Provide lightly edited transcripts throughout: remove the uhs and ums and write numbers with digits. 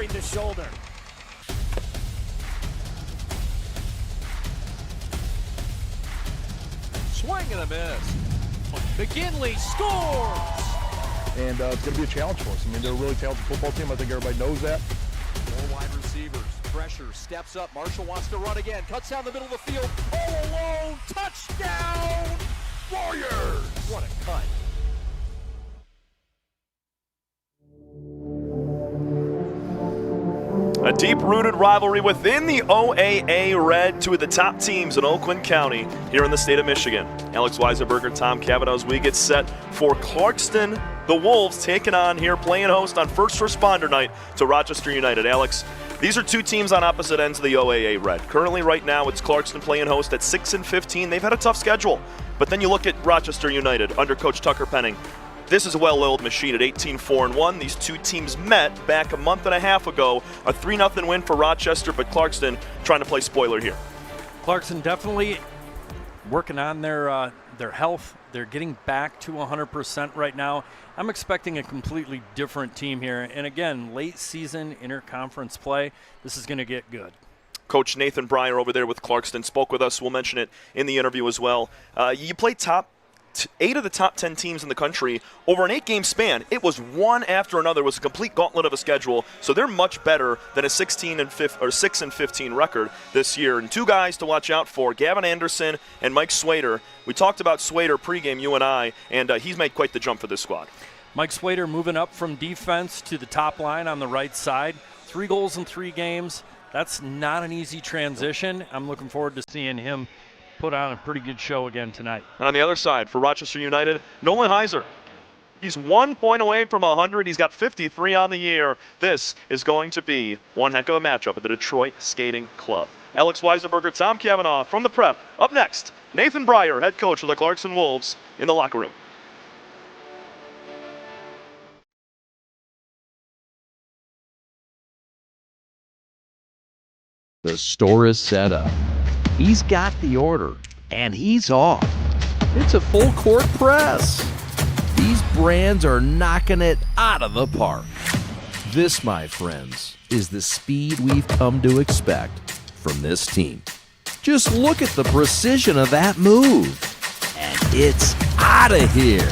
covering the shoulder. Swing and a miss. McKinley scores! And it's going to be a challenge for us. I mean, they're a really talented football team. I think everybody knows that. Four wide receivers. Pressure. Steps up. Marshall wants to run again. Cuts down the middle of the field. All alone. Touchdown! Warriors! What a cut. A deep-rooted rivalry within the OAA Red, two of the top teams in Oakland County here in the state of Michigan. Alex Weisenberger, Tom Cavanaugh, as we get set for Clarkston. The Wolves taking on here, playing host on First Responder Night to Rochester United. Alex, these are two teams on opposite ends of the OAA Red. Currently, right now, it's Clarkston playing host at 6-15. They've had a tough schedule. But then you look at Rochester United under Coach Tucker Penning. This is a well-oiled machine at 18-4-1. These two teams met back a month and a half ago. A 3-0 win for Rochester, but Clarkston trying to play spoiler here. Clarkston definitely working on their health. They're getting back to 100% right now. I'm expecting a completely different team here. And again, late season interconference play, this is going to get good. Coach Nathan Breyer over there with Clarkston spoke with us. We'll mention it in the interview as well. You played 8 of the top 10 teams in the country over an 8-game span. It was one after another. It was a complete gauntlet of a schedule. So they're much better than a 6-15 record this year. And two guys to watch out for: Gavin Anderson and Mike Swader. We talked about Swader pregame, you and I, and he's made quite the jump for this squad. Mike Swader moving up from defense to the top line on the right side. 3 goals in 3 games. That's not an easy transition. I'm looking forward to seeing him put on a pretty good show again tonight. And on the other side, for Rochester United, Nolan Heiser. He's 1 point away from 100. He's got 53 on the year. This is going to be one heck of a matchup at the Detroit Skating Club. Alex Weisenberger, Tom Cavanaugh from the Prep. Up next, Nathan Breyer, head coach of the Clarkston Wolves, in the locker room. The store is set up. He's got the order, and he's off. It's a full court press. These brands are knocking it out of the park. This, my friends, is the speed we've come to expect from this team. Just look at the precision of that move, and it's out of here.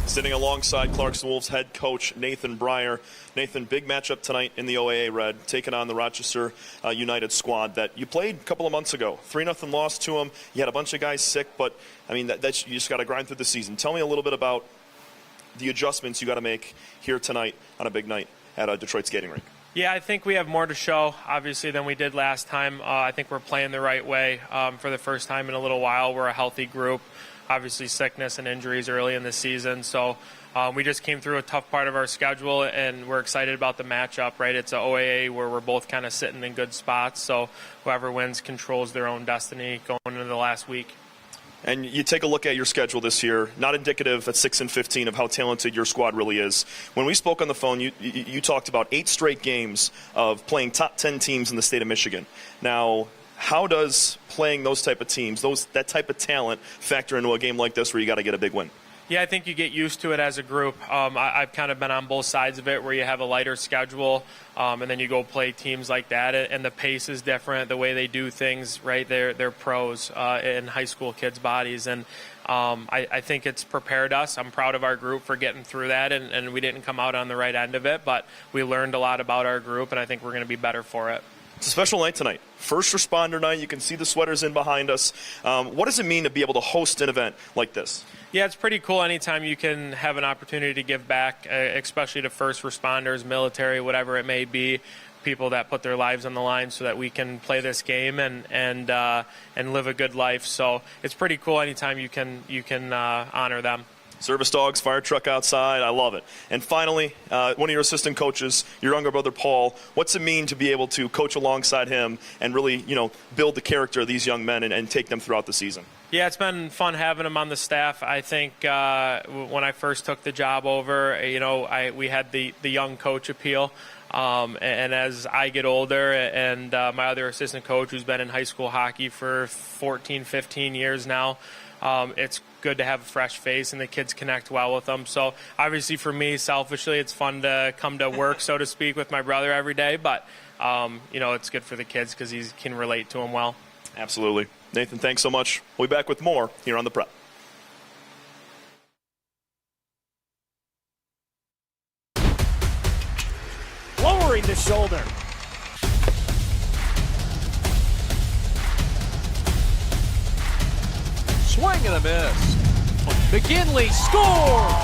Sitting alongside Clarkston Wolves head coach Nathan Breyer. Nathan, big matchup tonight in the OAA Red, taking on the Rochester United squad that you played a couple of months ago. 3-0 loss to them. You had a bunch of guys sick, but I mean, that's, you just got to grind through the season. Tell me a little bit about the adjustments you got to make here tonight on a big night at a Detroit skating rink. Yeah, I think we have more to show, obviously, than we did last time. I think we're playing the right way for the first time in a little while. We're a healthy group. Obviously, sickness and injuries early in the season. So we just came through a tough part of our schedule, and we're excited about the matchup, right? It's an OAA where we're both kind of sitting in good spots. So whoever wins controls their own destiny going into the last week. And you take a look at your schedule this year, not indicative at 6-15 of how talented your squad really is. When we spoke on the phone, you talked about 8 straight games of playing top 10 teams in the state of Michigan. Now, how does playing those type of teams, that type of talent, factor into a game like this where you got to get a big win? Yeah, I think you get used to it as a group. I've kind of been on both sides of it, where you have a lighter schedule, and then you go play teams like that, and the pace is different, the way they do things, right? They're pros in high school kids' bodies, and I think it's prepared us. I'm proud of our group for getting through that, and we didn't come out on the right end of it, but we learned a lot about our group, and I think we're going to be better for it. It's a special night tonight. First Responder Night. You can see the sweaters in behind us. What does it mean to be able to host an event like this? Yeah, it's pretty cool anytime you can have an opportunity to give back, especially to first responders, military, whatever it may be, people that put their lives on the line so that we can play this game and live a good life. So it's pretty cool anytime you can honor them. Service dogs, fire truck outside. I love it. And finally, one of your assistant coaches, your younger brother, Paul, what's it mean to be able to coach alongside him and really, build the character of these young men and take them throughout the season? Yeah, it's been fun having him on the staff. I think when I first took the job over, we had the young coach appeal. And as I get older, and my other assistant coach who's been in high school hockey for 14, 15 years now, it's good to have a fresh face and the kids connect well with them. So obviously for me, selfishly, it's fun to come to work, so to speak, with my brother every day. But, it's good for the kids because he can relate to them well. Absolutely. Nathan, thanks so much. We'll be back with more here on The Prep. Lowering the shoulder. Swing and a miss. McKinley scores!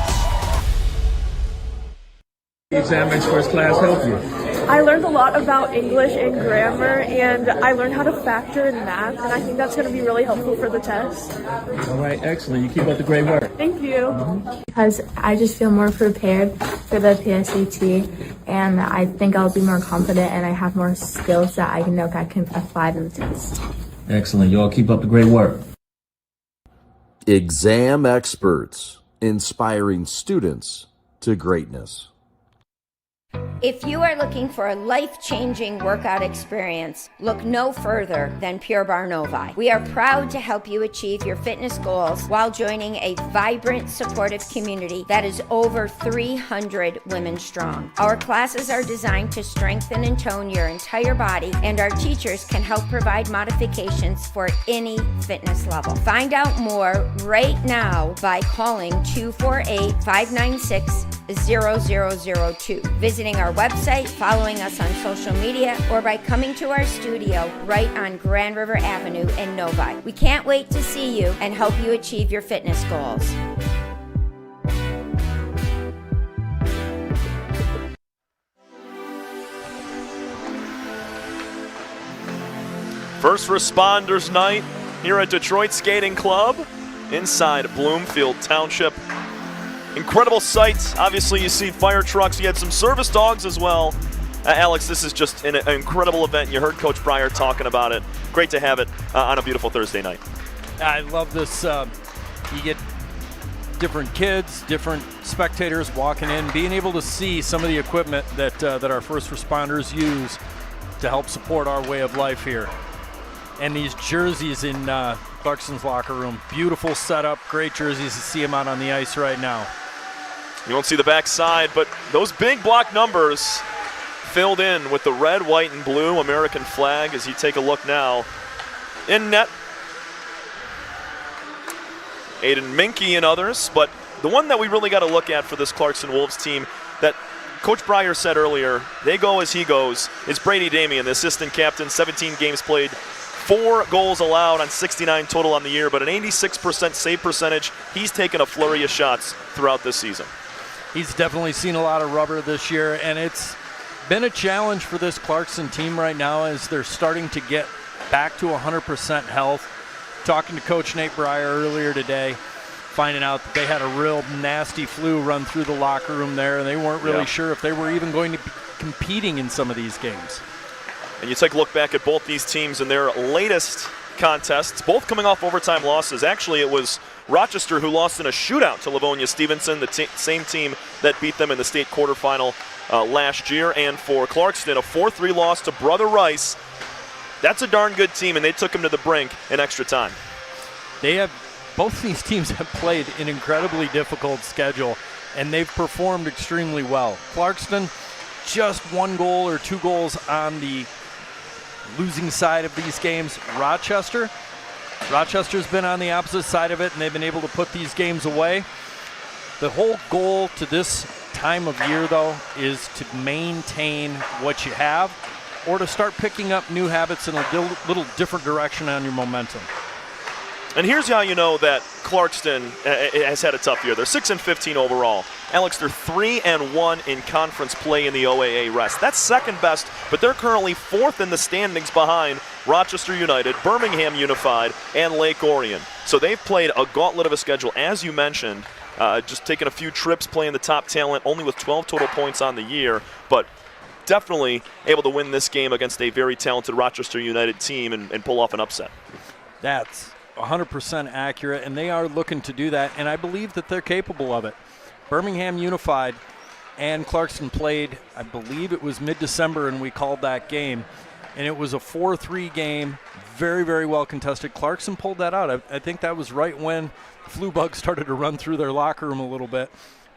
Exam Experts class help you? I learned a lot about English and grammar, and I learned how to factor in math, and I think that's going to be really helpful for the test. All right, excellent. You keep up the great work. Thank you. Because I just feel more prepared for the PSAT, and I think I'll be more confident, and I have more skills that I know I can apply to the test. Excellent. You all keep up the great work. Exam Experts, inspiring students to greatness. If you are looking for a life-changing workout experience, look no further than Pure Barre Novi. We are proud to help you achieve your fitness goals while joining a vibrant, supportive community that is over 300 women strong. Our classes are designed to strengthen and tone your entire body, and our teachers can help provide modifications for any fitness level. Find out more right now by calling 248-596-0002, visiting our website, following us on social media, or by coming to our studio right on Grand River Avenue in Novi. We can't wait to see you and help you achieve your fitness goals. First Responders Night here at Detroit Skating Club inside Bloomfield Township. Incredible sights. Obviously, you see fire trucks. You had some service dogs as well. Alex, this is just an incredible event. You heard Coach Breyer talking about it. Great to have it on a beautiful Thursday night. I love this. You get different kids, different spectators walking in, being able to see some of the equipment that our first responders use to help support our way of life here. And these jerseys in Clarkston's locker room. Beautiful setup, great jerseys. To see them out on the ice right now. You won't see the backside, but those big block numbers filled in with the red, white, and blue American flag as you take a look now. In net, Aiden Minke and others, but the one that we really got to look at for this Clarkston Wolves team that Coach Breyer said earlier, they go as he goes, is Brady Damian, the assistant captain, 17 games played, 4 goals allowed on 69 total on the year, but an 86% save percentage. He's taken a flurry of shots throughout this season. He's definitely seen a lot of rubber this year, and it's been a challenge for this Clarkston team right now as they're starting to get back to 100% health. Talking to Coach Nate Breyer earlier today, finding out that they had a real nasty flu run through the locker room there, and they weren't really sure if they were even going to be competing in some of these games. And you take a look back at both these teams in their latest contests, both coming off overtime losses. Actually, it was Rochester who lost in a shootout to Livonia Stevenson, the same team that beat them in the state quarterfinal last year. And for Clarkston, a 4-3 loss to Brother Rice. That's a darn good team, and they took them to the brink in extra time. Both these teams have played an incredibly difficult schedule, and they've performed extremely well. Clarkston, just 1 goal or 2 goals on the losing side of these games. Rochester's been on the opposite side of it, and they've been able to put these games away. The whole goal to this time of year, though, is to maintain what you have or to start picking up new habits in a little different direction on your momentum. And here's how you know that Clarkston has had a tough year. They're 6-15 overall. Alex, they're 3-1 in conference play in the OAA West. That's second best, but they're currently 4th in the standings behind Rochester United, Birmingham Unified, and Lake Orion. So they've played a gauntlet of a schedule, as you mentioned, just taking a few trips, playing the top talent, only with 12 total points on the year, but definitely able to win this game against a very talented Rochester United team and pull off an upset. That's 100% accurate, and they are looking to do that, and I believe that they're capable of it. Birmingham Unified and Clarkston played, I believe it was mid-December, and we called that game. And it was a 4-3 game, very, very well contested. Clarkston pulled that out. I think that was right when the flu bug started to run through their locker room a little bit.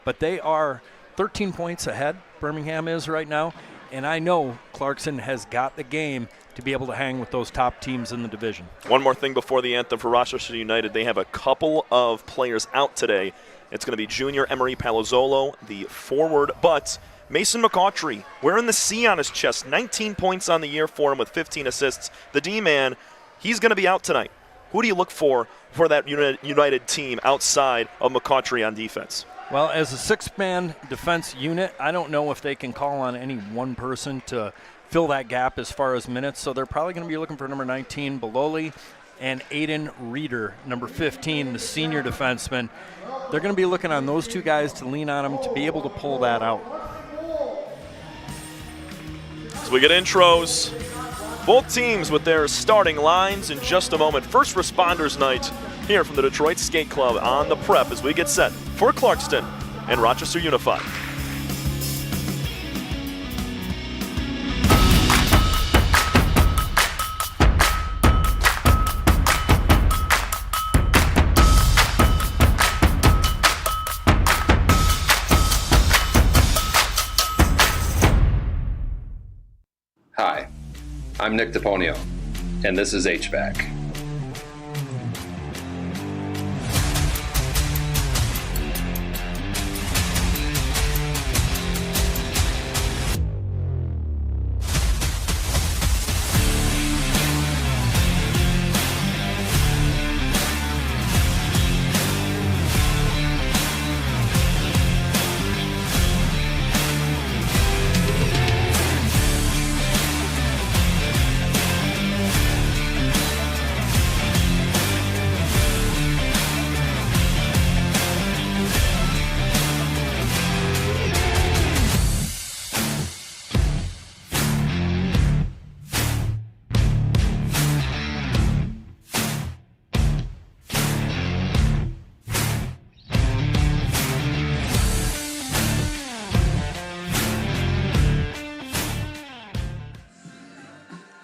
But they are 13 points ahead, Birmingham is right now. And I know Clarkston has got the game to be able to hang with those top teams in the division. One more thing before the anthem for Rochester United. They have a couple of players out today. It's going to be junior Emery Palazzolo, the forward, but Mason McCautry wearing the C on his chest. 19 points on the year for him with 15 assists. The D-man, he's going to be out tonight. Who do you look for that United team outside of McCautry on defense? Well, as a six-man defense unit, I don't know if they can call on any one person to fill that gap as far as minutes, so they're probably going to be looking for number 19, Bololi, and Aiden Reeder, number 15, the senior defenseman. They're going to be looking on those two guys to lean on them to be able to pull that out. So we get intros. Both teams with their starting lines in just a moment. First Responders Night here from the Detroit Skate Club on the prep as we get set for Clarkston and Rochester Unified. Hi, I'm Nick DePonio, and this is HVAC.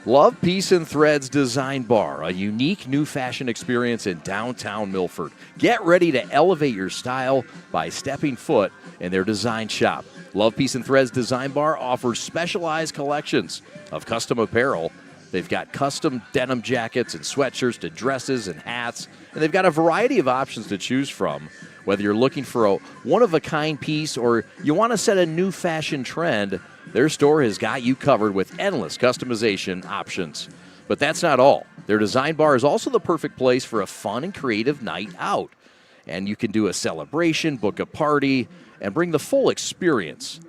Love, Peace, and Threads Design Bar, a unique new fashion experience in downtown Milford. Get ready to elevate your style by stepping foot in their design shop. Love, Peace, and Threads Design Bar offers specialized collections of custom apparel. They've got custom denim jackets and sweatshirts to dresses and hats, and they've got a variety of options to choose from. Whether you're looking for a one-of-a-kind piece or you want to set a new fashion trend, their store has got you covered with endless customization options. But that's not all. Their design bar is also the perfect place for a fun and creative night out. And you can do a celebration, book a party, and bring the full experience.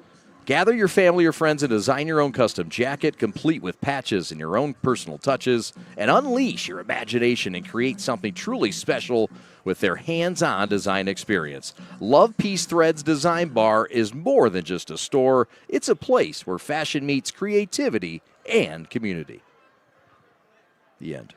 Gather your family or friends and design your own custom jacket, complete with patches and your own personal touches, and unleash your imagination and create something truly special with their hands-on design experience. Love, Peace, Threads Design Bar is more than just a store. It's a place where fashion meets creativity and community. The end.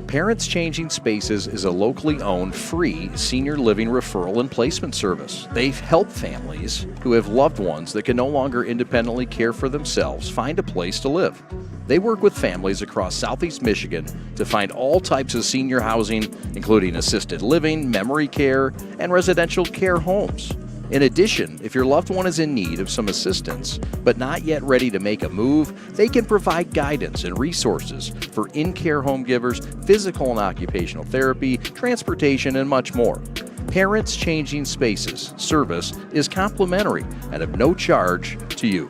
Parents Changing Spaces is a locally owned, free senior living referral and placement service. They help families who have loved ones that can no longer independently care for themselves find a place to live. They work with families across Southeast Michigan to find all types of senior housing, including assisted living, memory care, and residential care homes. In addition, if your loved one is in need of some assistance, but not yet ready to make a move, they can provide guidance and resources for in-care home givers, physical and occupational therapy, transportation, and much more. Parents Changing Spaces service is complimentary and of no charge to you.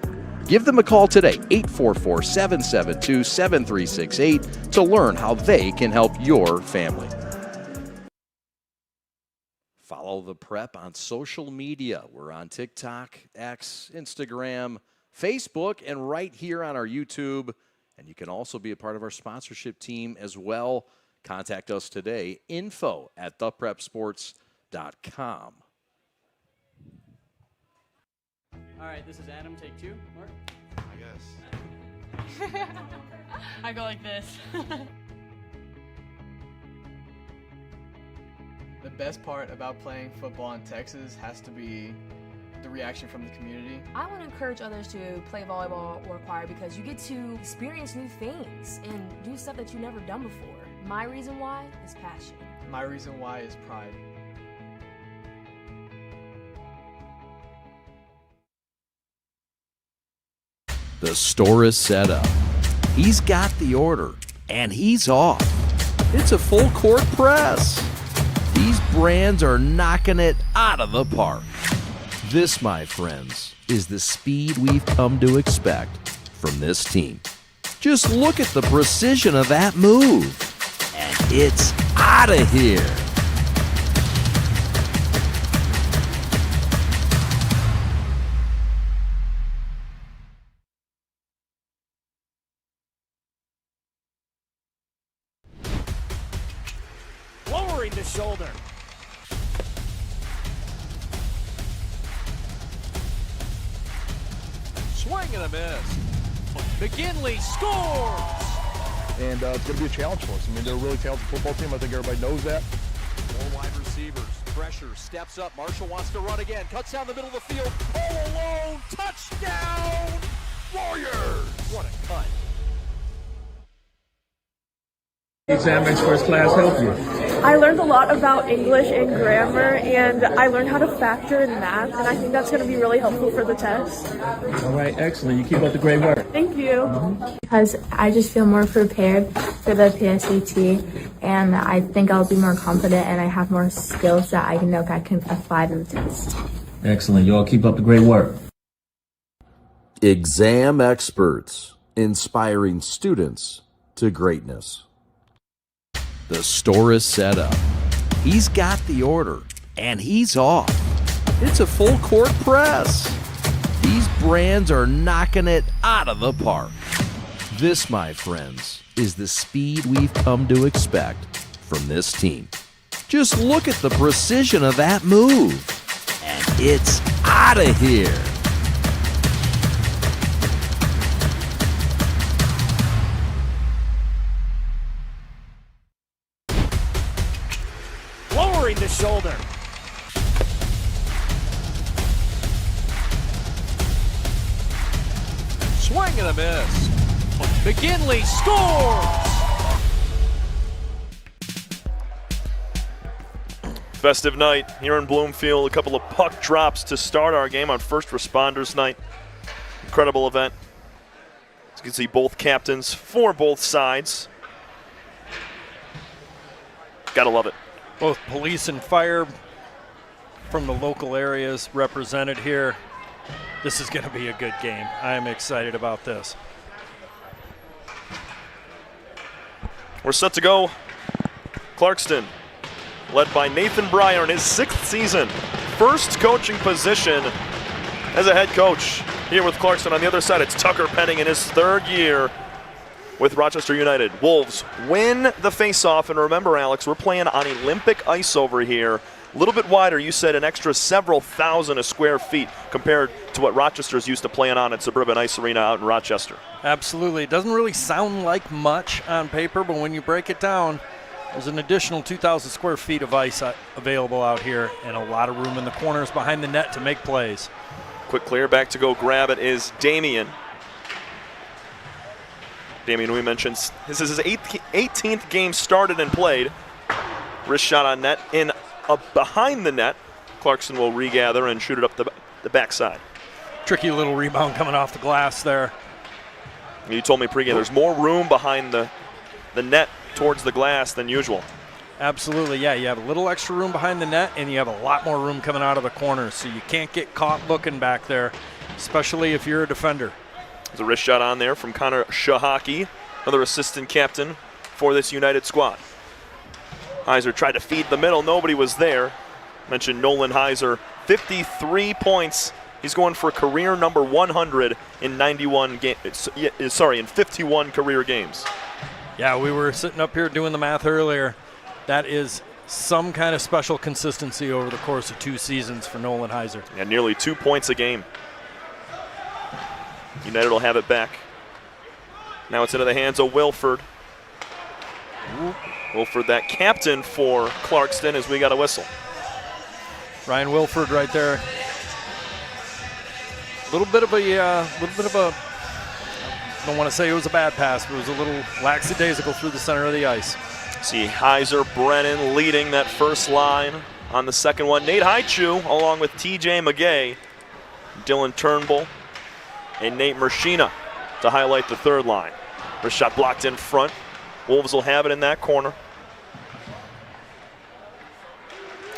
Give them a call today, 844-772-7368, to learn how they can help your family. Follow the prep on social media. We're on TikTok, X, Instagram, Facebook, and right here on our YouTube. And you can also be a part of our sponsorship team as well. Contact us today, info@theprepsports.com. All right, this is Adam. Take two. Mark? I guess. I go like this. The best part about playing football in Texas has to be the reaction from the community. I want to encourage others to play volleyball or choir because you get to experience new things and do stuff that you've never done before. My reason why is passion. My reason why is pride. The store is set up. He's got the order, and he's off. It's a full court press. These brands are knocking it out of the park. This, my friends, is the speed we've come to expect from this team. Just look at the precision of that move. And it's out of here. Lowering the shoulder. Swing and a miss. McGinley scores! And it's going to be a challenge for us. I mean, they're a really talented football team. I think everybody knows that. More wide receivers. Pressure. Steps up. Marshall wants to run again. Cuts down the middle of the field. All alone. Touchdown! Warriors! What a cut. Exam makes first class help you. I learned a lot about English and grammar, and I learned how to factor in math, and I think that's going to be really helpful for the test. All right, excellent. You keep up the great work. Thank you. Because I just feel more prepared for the PSAT, and I think I'll be more confident and I have more skills that I know I can apply to the test. Excellent. You all keep up the great work. Exam experts, inspiring students to greatness. The store is set up. He's got the order, and he's off. It's a full court press. These brands are knocking it out of the park. This, my friends, is the speed we've come to expect from this team. Just look at the precision of that move. And it's out of here. Lowering the shoulder. Swing and a miss. McGinley scores! Festive night here in Bloomfield. A couple of puck drops to start our game on First Responders Night. Incredible event. As you can see, both captains for both sides. Gotta love it. Both police and fire from the local areas represented here. This is going to be a good game. I'm excited about this. We're set to go. Clarkston, led by Nathan Breyer in his 6th season. First coaching position as a head coach here with Clarkston. On the other side, it's Tucker Penning in his 3rd year with Rochester United. Wolves win the faceoff, and remember, Alex, we're playing on Olympic ice over here. A little bit wider, you said an extra several thousand square feet compared to what Rochester's used to playing on at Suburban Ice Arena out in Rochester. Absolutely. It doesn't really sound like much on paper, but when you break it down, there's an additional 2,000 square feet of ice available out here and a lot of room in the corners behind the net to make plays. Quick clear, back to go grab it is Damian. Damian, we mentioned, this is his 18th game started and played. Wrist shot on net in behind the net. Clarkston will regather and shoot it up the backside. Tricky little rebound coming off the glass there. You told me pregame there's more room behind the net towards the glass than usual. Absolutely, yeah. You have a little extra room behind the net, and you have a lot more room coming out of the corners, so you can't get caught looking back there, especially if you're a defender. There's a wrist shot on there from Connor Shahaki, another assistant captain for this United squad. Heiser tried to feed the middle. Nobody was there. Mentioned Nolan Heiser, 53 points. He's going for career number 100 in 51 career games. Yeah, we were sitting up here doing the math earlier. That is some kind of special consistency over the course of 2 seasons for Nolan Heiser. Yeah, nearly 2 points a game. United will have it back. Now it's into the hands of Wilford. Wilford, that captain for Clarkston, as we got a whistle. Ryan Wilford right there. little bit of a, I don't want to say it was a bad pass, but it was a little lackadaisical through the center of the ice. See Heiser, Brennan leading that first line on the second one. Nate Haichu along with TJ McGay, Dylan Turnbull, and Nate Mershina to highlight the third line. First shot blocked in front. Wolves will have it in that corner.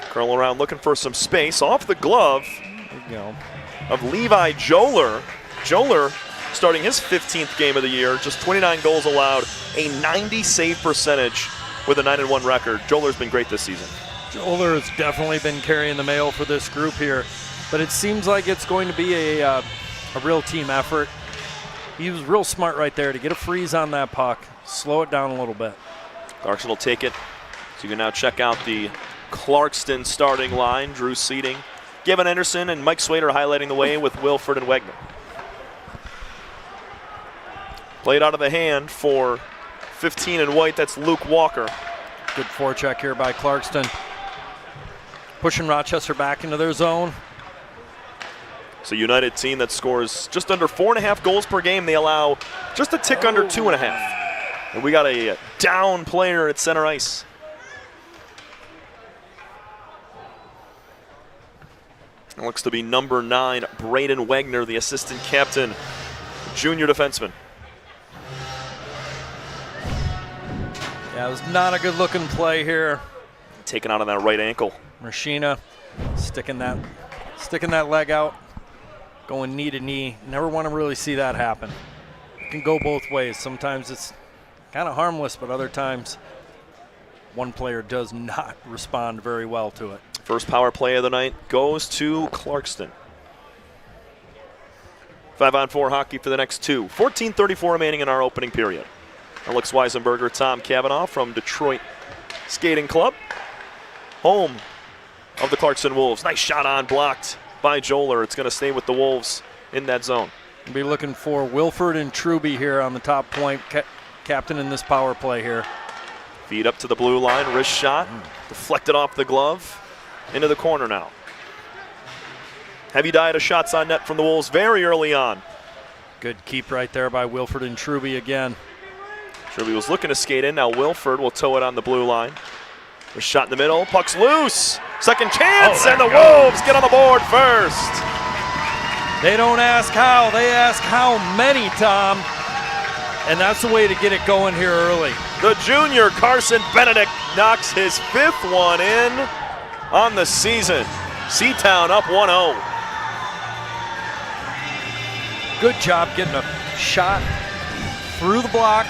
Curl around looking for some space. Off the glove of Levi Joler. Joler starting his 15th game of the year. Just 29 goals allowed. A 90 save percentage with a 9-1 record. Joler's been great this season. Joler has definitely been carrying the mail for this group here. But it seems like it's going to be a real team effort. He was real smart right there to get a freeze on that puck. Slow it down a little bit. Clarkston will take it. So you can now check out the Clarkston starting line. Drew Seating, Gavin Anderson, and Mike Swader highlighting the way with Wilford and Wegner. Played out of the hand for 15 in white. That's Luke Walker. Good forecheck here by Clarkston. Pushing Rochester back into their zone. It's a United team that scores just under 4.5 goals per game. They allow just a tick under 2.5. And we got a down player at center ice. It looks to be number 9, Braden Wegner, the assistant captain, junior defenseman. Yeah, it was not a good looking play here. Taken out on that right ankle. Mershina sticking that leg out, going knee to knee. Never want to really see that happen. It can go both ways. Sometimes it's kind of harmless, but other times one player does not respond very well to it. First power play of the night goes to Clarkston. 5-on-4 hockey for the next two. 14:34 remaining in our opening period. Alex Weisenberger, Tom Cavanaugh from Detroit Skating Club. Home of the Clarkston Wolves. Nice shot on, blocked by Joler. It's going to stay with the Wolves in that zone. We'll be looking for Wilford and Truby here on the top point, captain in this power play here. Feed up to the blue line, wrist shot, deflected off the glove, into the corner now. Heavy diet of shots on net from the Wolves very early on. Good keep right there by Wilford and Truby again. Truby was looking to skate in. Now Wilford will tow it on the blue line. A shot in the middle. Puck's loose. Second chance, and the Wolves get on the board first. They don't ask how. They ask how many, Tom. And that's the way to get it going here early. The junior Carson Benedict knocks his 5th one in on the season. Seatown up 1-0. Good job getting a shot through the block.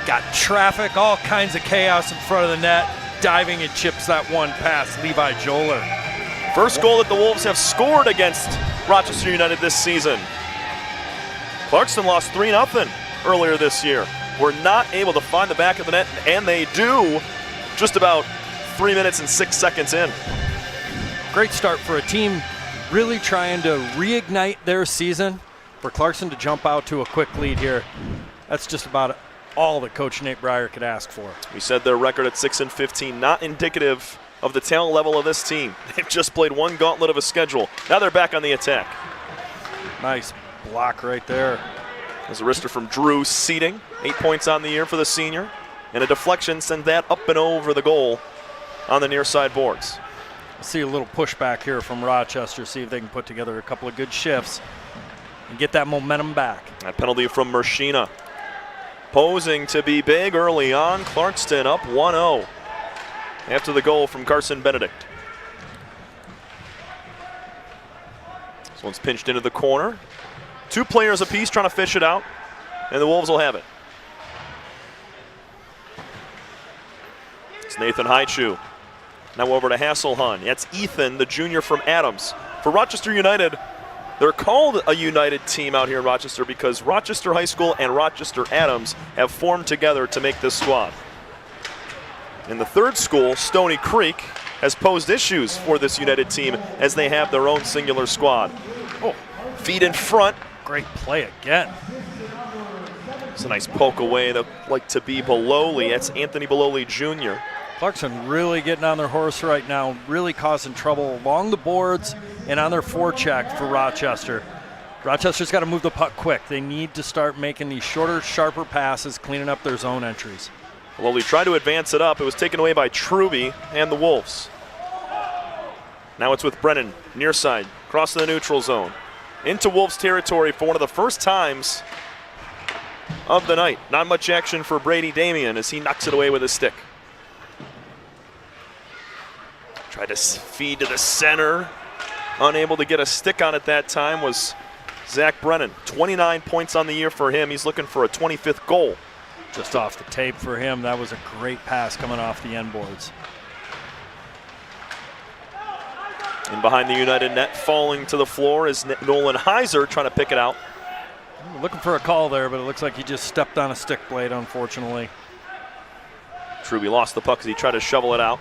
Got traffic, all kinds of chaos in front of the net. Diving and chips that one past Levi Joler. First goal that the Wolves have scored against Rochester United this season. Clarkston lost 3-0 earlier this year. Were not able to find the back of the net, and they do just about 3 minutes and 6 seconds in. Great start for a team really trying to reignite their season. For Clarkston to jump out to a quick lead here, that's just about all that Coach Nate Breyer could ask for. We said their record at 6-15, not indicative of the talent level of this team. They've just played one gauntlet of a schedule. Now they're back on the attack. Nice block right there. There's a wrister from Drew Seating. 8 points on the year for the senior. And a deflection sent that up and over the goal on the near side boards. See a little pushback here from Rochester, see if they can put together a couple of good shifts and get that momentum back. That penalty from Mershina. Posing to be big early on. Clarkston up 1-0 after the goal from Carson Benedict. This one's pinched into the corner. 2 players apiece trying to fish it out, and the Wolves will have it. It's Nathan Haichu. Now over to Hasselhun. That's Ethan, the junior from Adams. For Rochester United, they're called a United team out here in Rochester because Rochester High School and Rochester Adams have formed together to make this squad. In the third school, Stony Creek, has posed issues for this United team as they have their own singular squad. Oh, feed in front. Great play again. It's a nice poke away that like to be Bololi. That's Anthony Bololi Jr. Clarkston really getting on their horse right now, really causing trouble along the boards and on their forecheck for Rochester. Rochester's got to move the puck quick. They need to start making these shorter, sharper passes, cleaning up their zone entries. Well, we tried to advance it up. It was taken away by Truby and the Wolves. Now it's with Brennan, near side, crossing the neutral zone. Into Wolves territory for one of the first times of the night. Not much action for Brady Damian as he knocks it away with his stick. Tried to feed to the center. Unable to get a stick on it that time was Zach Brennan. 29 points on the year for him. He's looking for a 25th goal. Just off the tape for him. That was a great pass coming off the end boards. And behind the United net, falling to the floor is Nolan Heiser trying to pick it out. Looking for a call there, but it looks like he just stepped on a stick blade, unfortunately. Truby lost the puck as he tried to shovel it out.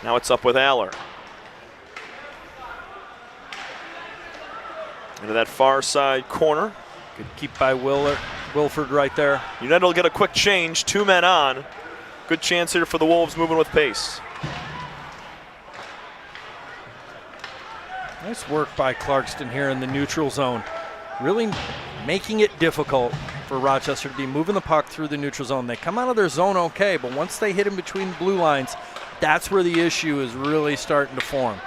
Now it's up with Aller. Into that far side corner. Good keep by Wilford right there. United will get a quick change, 2 men on. Good chance here for the Wolves moving with pace. Nice work by Clarkston here in the neutral zone. Really making it difficult for Rochester to be moving the puck through the neutral zone. They come out of their zone okay, but once they hit in between the blue lines, that's where the issue is really starting to form.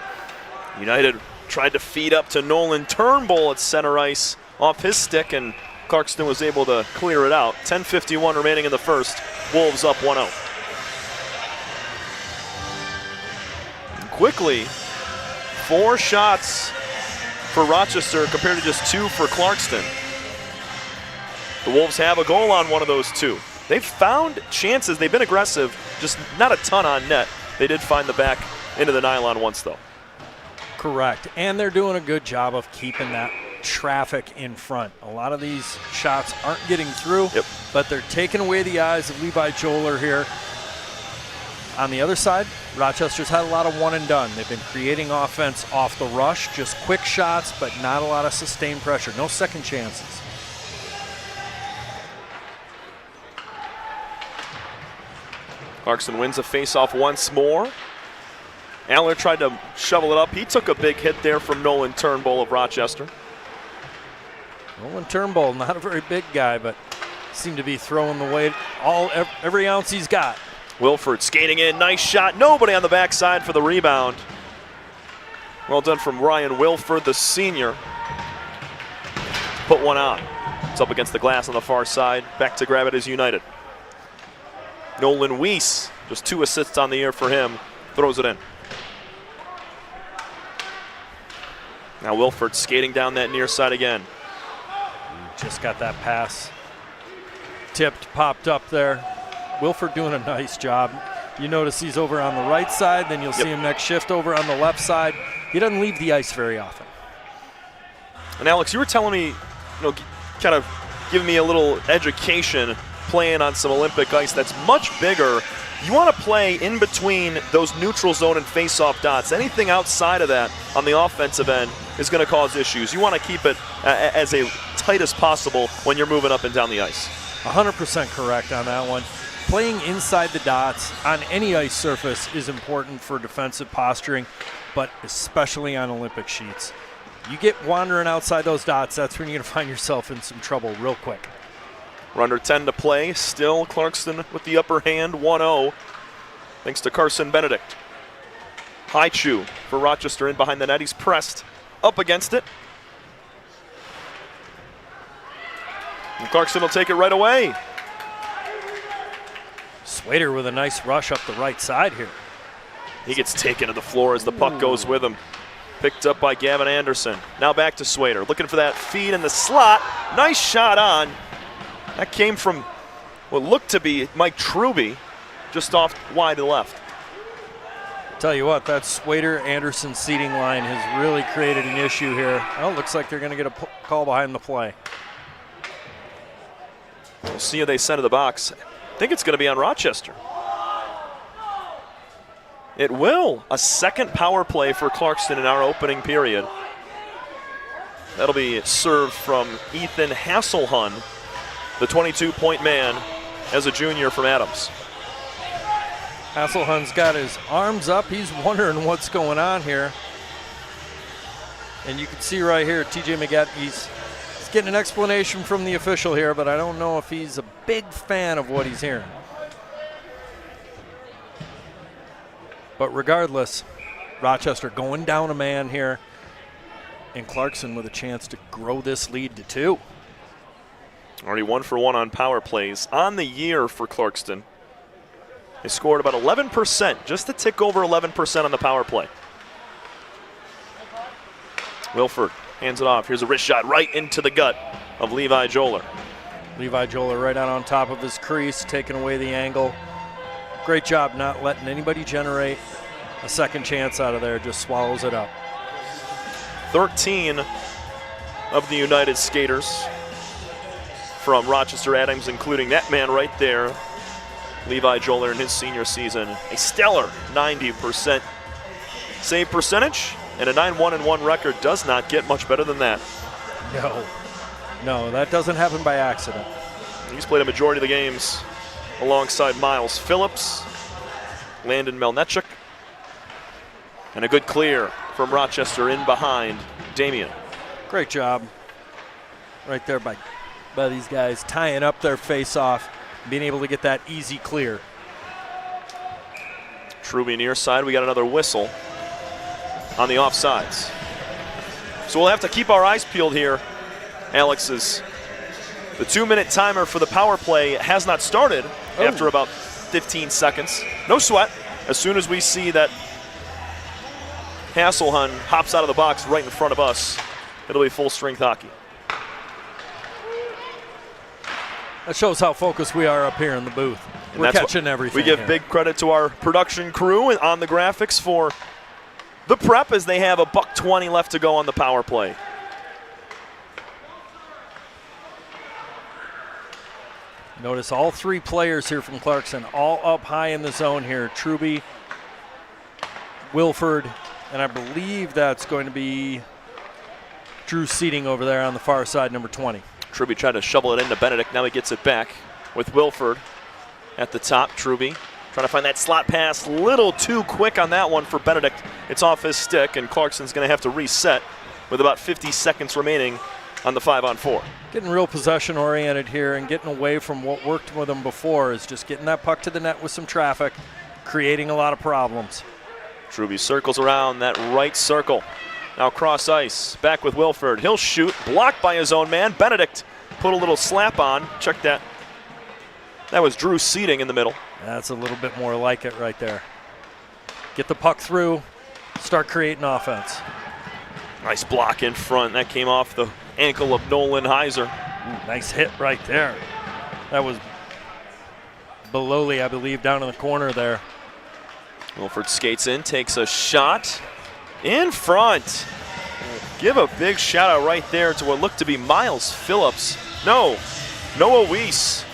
United tried to feed up to Nolan Turnbull at center ice off his stick, and Clarkston was able to clear it out. 10:51 remaining in the first. Wolves up 1-0. And quickly, 4 shots for Rochester compared to just 2 for Clarkston. The Wolves have a goal on one of those 2. They've found chances. They've been aggressive, just not a ton on net. They did find the back into the nylon once, though. Correct, and they're doing a good job of keeping that traffic in front. A lot of these shots aren't getting through, but they're taking away the eyes of Levi Joler here. On the other side, Rochester's had a lot of one and done. They've been creating offense off the rush, just quick shots, but not a lot of sustained pressure. No second chances. Clarkston wins a faceoff once more. Aller tried to shovel it up. He took a big hit there from Nolan Turnbull of Rochester. Nolan Turnbull, not a very big guy, but seemed to be throwing the weight every ounce he's got. Wilford skating in, nice shot. Nobody on the backside for the rebound. Well done from Ryan Wilford, the senior. Put one on. It's up against the glass on the far side. Back to grab it is United. Nolan Weiss, just 2 assists on the year for him, throws it in. Now Wilford skating down that near side again. Just got that pass tipped, popped up there. Wilford doing a nice job. You notice he's over on the right side, then you'll see him next shift over on the left side. He doesn't leave the ice very often. And Alex, you were telling me, kind of giving me a little education playing on some Olympic ice that's much bigger. You want to play in between those neutral zone and face-off dots. Anything outside of that on the offensive end is going to cause issues. You want to keep it as tight as possible when you're moving up and down the ice. 100% correct on that one. Playing inside the dots on any ice surface is important for defensive posturing, but especially on Olympic sheets. You get wandering outside those dots, that's when you're going to find yourself in some trouble real quick. We're under 10 to play. Still Clarkston with the upper hand, 1-0, thanks to Carson Benedict. Haichu for Rochester in behind the net. He's pressed up against it. And Clarkston will take it right away. Swader with a nice rush up the right side here. He gets taken to the floor as the puck goes with him. Picked up by Gavin Anderson. Now back to Swader, looking for that feed in the slot. Nice shot on. That came from what looked to be Mike Truby, just off wide to the left. Tell you what, that Swader-Anderson seating line has really created an issue here. Well, it looks like they're going to get a call behind the play. We'll see who they send to the box. I think it's going to be on Rochester. It will. A second power play for Clarkston in our opening period. That'll be served from Ethan Hasselhun, the 22-point man as a junior from Adams. Hasselhun's got his arms up. He's wondering what's going on here. And you can see right here, TJ Maggette, he's getting an explanation from the official here, but I don't know if he's a big fan of what he's hearing. But regardless, Rochester going down a man here, and Clarkston with a chance to grow this lead to 2. Already 1 for 1 on power plays on the year for Clarkston. They scored about 11%, just a tick over 11% on the power play. Wilford hands it off. Here's a wrist shot right into the gut of Levi Joler. Levi Joler right out on top of his crease, taking away the angle. Great job not letting anybody generate a second chance out of there, just swallows it up. 13 of the United skaters from Rochester Adams, including that man right there, Levi Joler in his senior season. A stellar 90% save percentage, and a 9-1-1 record does not get much better than that. No, that doesn't happen by accident. He's played a majority of the games alongside Miles Phillips, Landon Melnechuk, and a good clear from Rochester in behind Damian. Great job right there by these guys, tying up their face-off, being able to get that easy clear. Truby near side, we got another whistle on the offsides. So we'll have to keep our eyes peeled here. Alex's the 2-minute timer for the power play has not started after about 15 seconds. No sweat. As soon as we see that Hasselhun hops out of the box right in front of us, it'll be full-strength hockey. That shows how focused we are up here in the booth. And We're catching everything. We give here. big credit to our production crew on the graphics for the prep, as they have a $1:20 left to go on the power play. Notice all 3 players here from Clarkston all up high in the zone here. Truby, Wilford, and I believe that's going to be Drew Seating over there on the far side, number 20. Truby tried to shovel it into Benedict. Now he gets it back with Wilford at the top. Truby trying to find that slot pass. Little too quick on that one for Benedict. It's off his stick, and Clarkston's going to have to reset with about 50 seconds remaining on the 5-on-4. Getting real possession oriented here and getting away from what worked with them before is just getting that puck to the net with some traffic, creating a lot of problems. Truby circles around that right circle. Now cross ice, back with Wilford. He'll shoot, blocked by his own man. Benedict put a little slap on. Check that. That was Drew Seating in the middle. That's a little bit more like it right there. Get the puck through, start creating offense. Nice block in front. That came off the ankle of Nolan Heiser. Ooh, nice hit right there. That was Beloli, I believe, down in the corner there. Wilford skates in, takes a shot in front. Give a big shout out right there to what looked to be Miles Phillips. No, Noah Weiss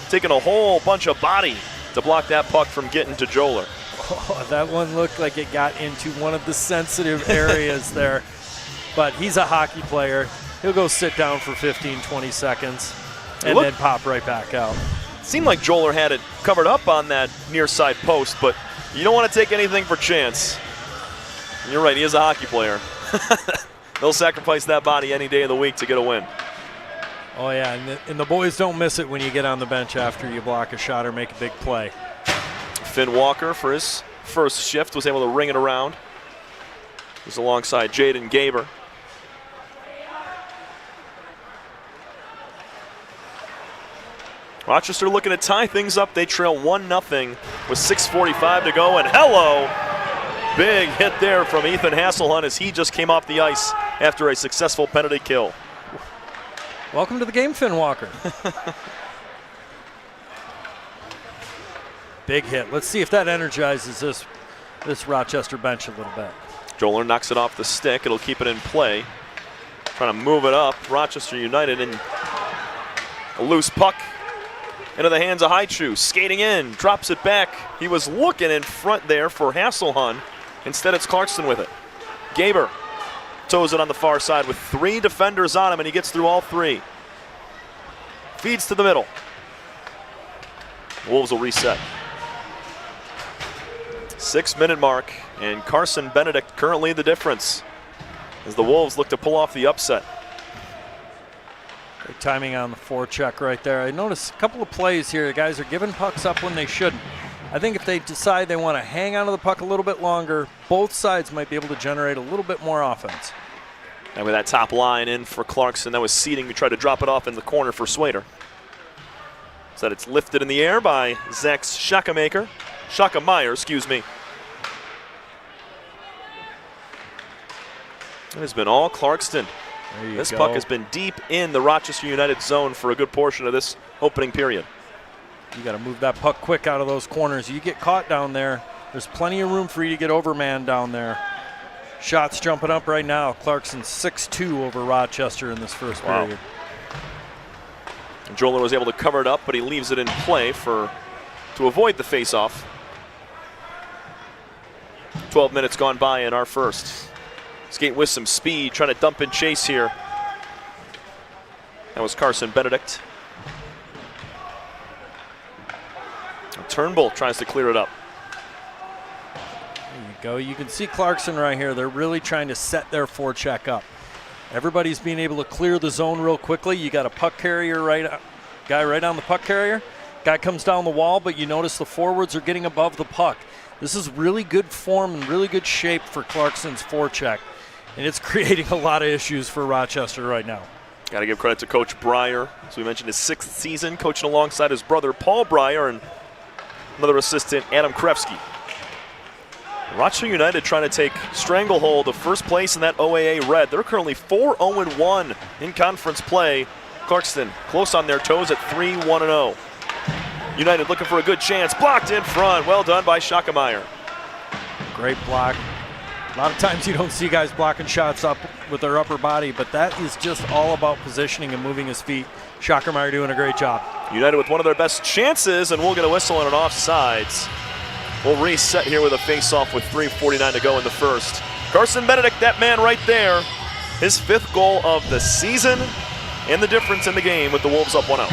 taking a whole bunch of body to block that puck from getting to Joler. Oh, that one looked like it got into one of the sensitive areas there. But he's a hockey player. He'll go sit down for 15, 20 seconds and then pop right back out. Seemed like Joler had it covered up on that near side post, but you don't want to take anything for chance. And you're right, he is a hockey player. They'll sacrifice that body any day of the week to get a win. Oh, yeah, and the boys don't miss it when you get on the bench after you block a shot or make a big play. Finn Walker, for his first shift, was able to ring it around. He's alongside Jaden Gaber. Rochester looking to tie things up. They trail 1-0 with 6:45 to go, and hello! Big hit there from Ethan Hasselhun as he just came off the ice after a successful penalty kill. Welcome to the game, Finn Walker. Big hit. Let's see if that energizes this Rochester bench a little bit. Joler knocks it off the stick. It'll keep it in play. Trying to move it up. Rochester United, and a loose puck into the hands of Haichu. Skating in, drops it back. He was looking in front there for Hasselhun. Instead, it's Clarkston with it. Gaber toes it on the far side with 3 defenders on him, and he gets through all 3. Feeds to the middle. Wolves will reset. 6-minute mark, and Carson Benedict currently the difference as the Wolves look to pull off the upset. Great timing on the forecheck right there. I noticed a couple of plays here. The guys are giving pucks up when they shouldn't. I think if they decide they want to hang onto the puck a little bit longer, both sides might be able to generate a little bit more offense. And with that top line in for Clarkston, that was seating. We tried to drop it off in the corner for Swader. So that it's lifted in the air by Zach Schackemeyer, excuse me. It has been all Clarkston. This puck has been deep in the Rochester United zone for a good portion of this opening period. You got to move that puck quick out of those corners. You get caught down there, there's plenty of room for you to get overmanned down there. Shots jumping up right now. Clarkston 6-2 over Rochester in this first period. And Joler was able to cover it up, but he leaves it in play to avoid the faceoff. 12 minutes gone by in our first. Skating with some speed, trying to dump and chase here. That was Carson Benedict. Turnbull tries to clear it up. There you go. You can see Clarkston right here. They're really trying to set their forecheck up. Everybody's being able to clear the zone real quickly. You got a puck carrier guy right on the puck carrier. Guy comes down the wall, but you notice the forwards are getting above the puck. This is really good form and really good shape for Clarkston's forecheck. And it's creating a lot of issues for Rochester right now. Got to give credit to Coach Breyer. As we mentioned, his 6th season, coaching alongside his brother Paul Breyer and another assistant, Adam Krefsky. Rochester United trying to take stranglehold of first place in that OAA Red. They're currently 4-0-1 in conference play. Clarkston close on their toes at 3-1-0. United looking for a good chance. Blocked in front. Well done by Schackemeyer. Great block. A lot of times you don't see guys blocking shots up with their upper body, but that is just all about positioning and moving his feet. Schackemeyer doing a great job. United with one of their best chances, and we'll get a whistle and an offsides. We'll reset here with a face-off with 3:49 to go in the first. Carson Benedict, that man right there, his 5th goal of the season, and the difference in the game with the Wolves up 1-0.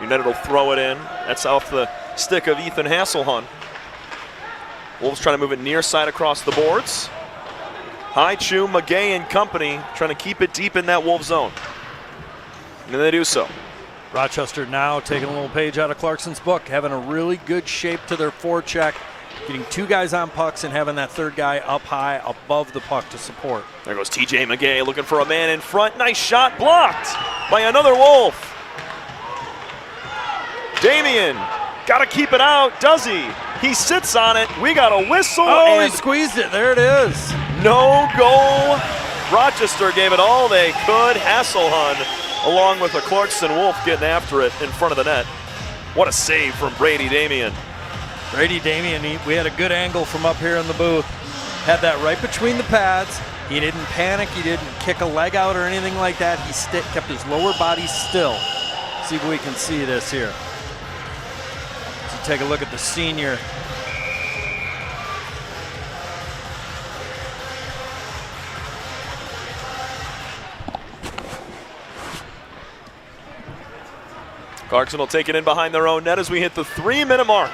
United will throw it in. That's off the stick of Ethan Hasselhun. Wolves trying to move it near side across the boards. High Chew, McGay, and company trying to keep it deep in that Wolves zone. And they do so. Rochester now taking a little page out of Clarkston's book, having a really good shape to their forecheck, getting 2 guys on pucks and having that 3rd guy up high above the puck to support. There goes TJ McGay looking for a man in front. Nice shot, blocked by another Wolf. Damien, got to keep it out, does he? He sits on it. We got a whistle. Oh, and he squeezed it. There it is. No goal. Rochester gave it all they could. Hasselhun, along with the Clarkston Wolf, getting after it in front of the net. What a save from Brady Damien. Brady Damien, we had a good angle from up here in the booth. Had that right between the pads. He didn't panic. He didn't kick a leg out or anything like that. He kept his lower body still. See if we can see this here. Take a look at the senior. Clarkston will take it in behind their own net as we hit the 3-minute mark.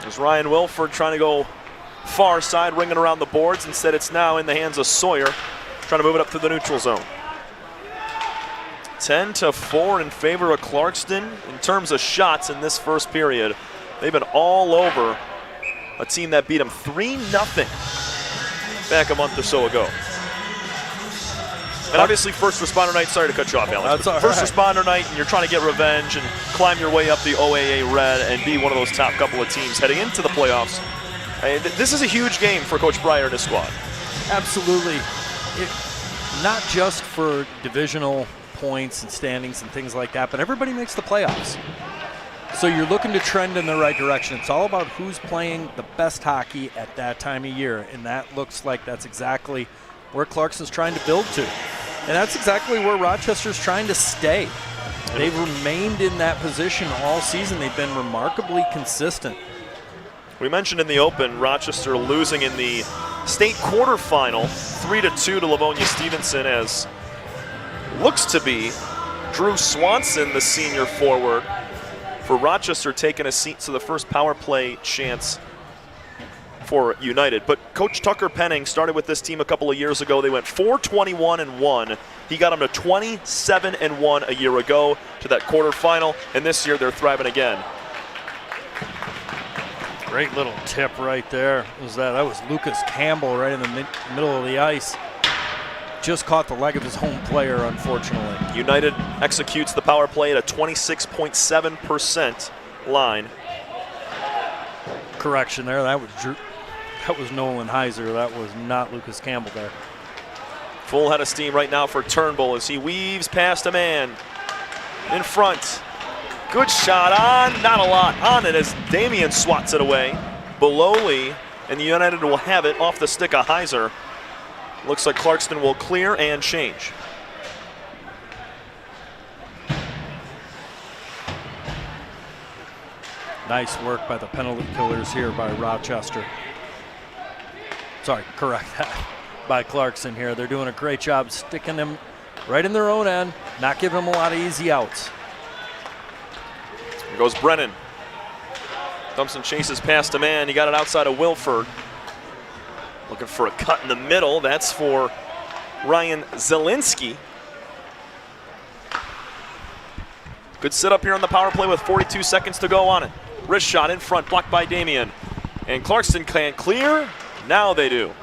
There's Ryan Wilford trying to go far side, ringing around the boards. Instead, it's now in the hands of Sawyer, trying to move it up to the neutral zone. 10-4 in favor of Clarkston in terms of shots in this first period. They've been all over a team that beat them 3-0 back a month or so ago. And obviously first responder night, sorry to cut you off, Alex. First responder night, and you're trying to get revenge and climb your way up the OAA Red and be one of those top couple of teams heading into the playoffs. This is a huge game for Coach Breyer and his squad. Absolutely. Not just for divisional points and standings and things like that, but everybody makes the playoffs. So you're looking to trend in the right direction. It's all about who's playing the best hockey at that time of year, and that looks like that's exactly where Clarkston's trying to build to. And that's exactly where Rochester's trying to stay. They've remained in that position all season. They've been remarkably consistent. We mentioned in the open, Rochester losing in the state quarterfinal, 3-2 to Livonia Stevenson, as looks to be Drew Swanson, the senior forward, for Rochester, taking a seat to the first power play chance for United. But Coach Tucker Penning started with this team a couple of years ago. They went 4-21-1. He got them to 27-1 a year ago to that quarterfinal, and this year they're thriving again. Great little tip right there. That was Lucas Campbell right in the middle of the ice. Just caught the leg of his home player, unfortunately. United executes the power play at a 26.7% line. Correction there. That was Nolan Heiser. That was not Lucas Campbell there. Full head of steam right now for Turnbull as he weaves past a man in front. Good shot on, not a lot on it as Damian swats it away. Beloli, and the United will have it off the stick of Heiser. Looks like Clarkston will clear and change. Nice work by the penalty killers here by Rochester. Sorry, correct that. By Clarkston here. They're doing a great job sticking them right in their own end, not giving them a lot of easy outs. Here goes Brennan. Thompson chases past a man. He got it outside of Wilford. Looking for a cut in the middle. That's for Ryan Zielinski. Good sit up here on the power play with 42 seconds to go on it. Wrist shot in front, blocked by Damian. And Clarkston can't clear. Now they do.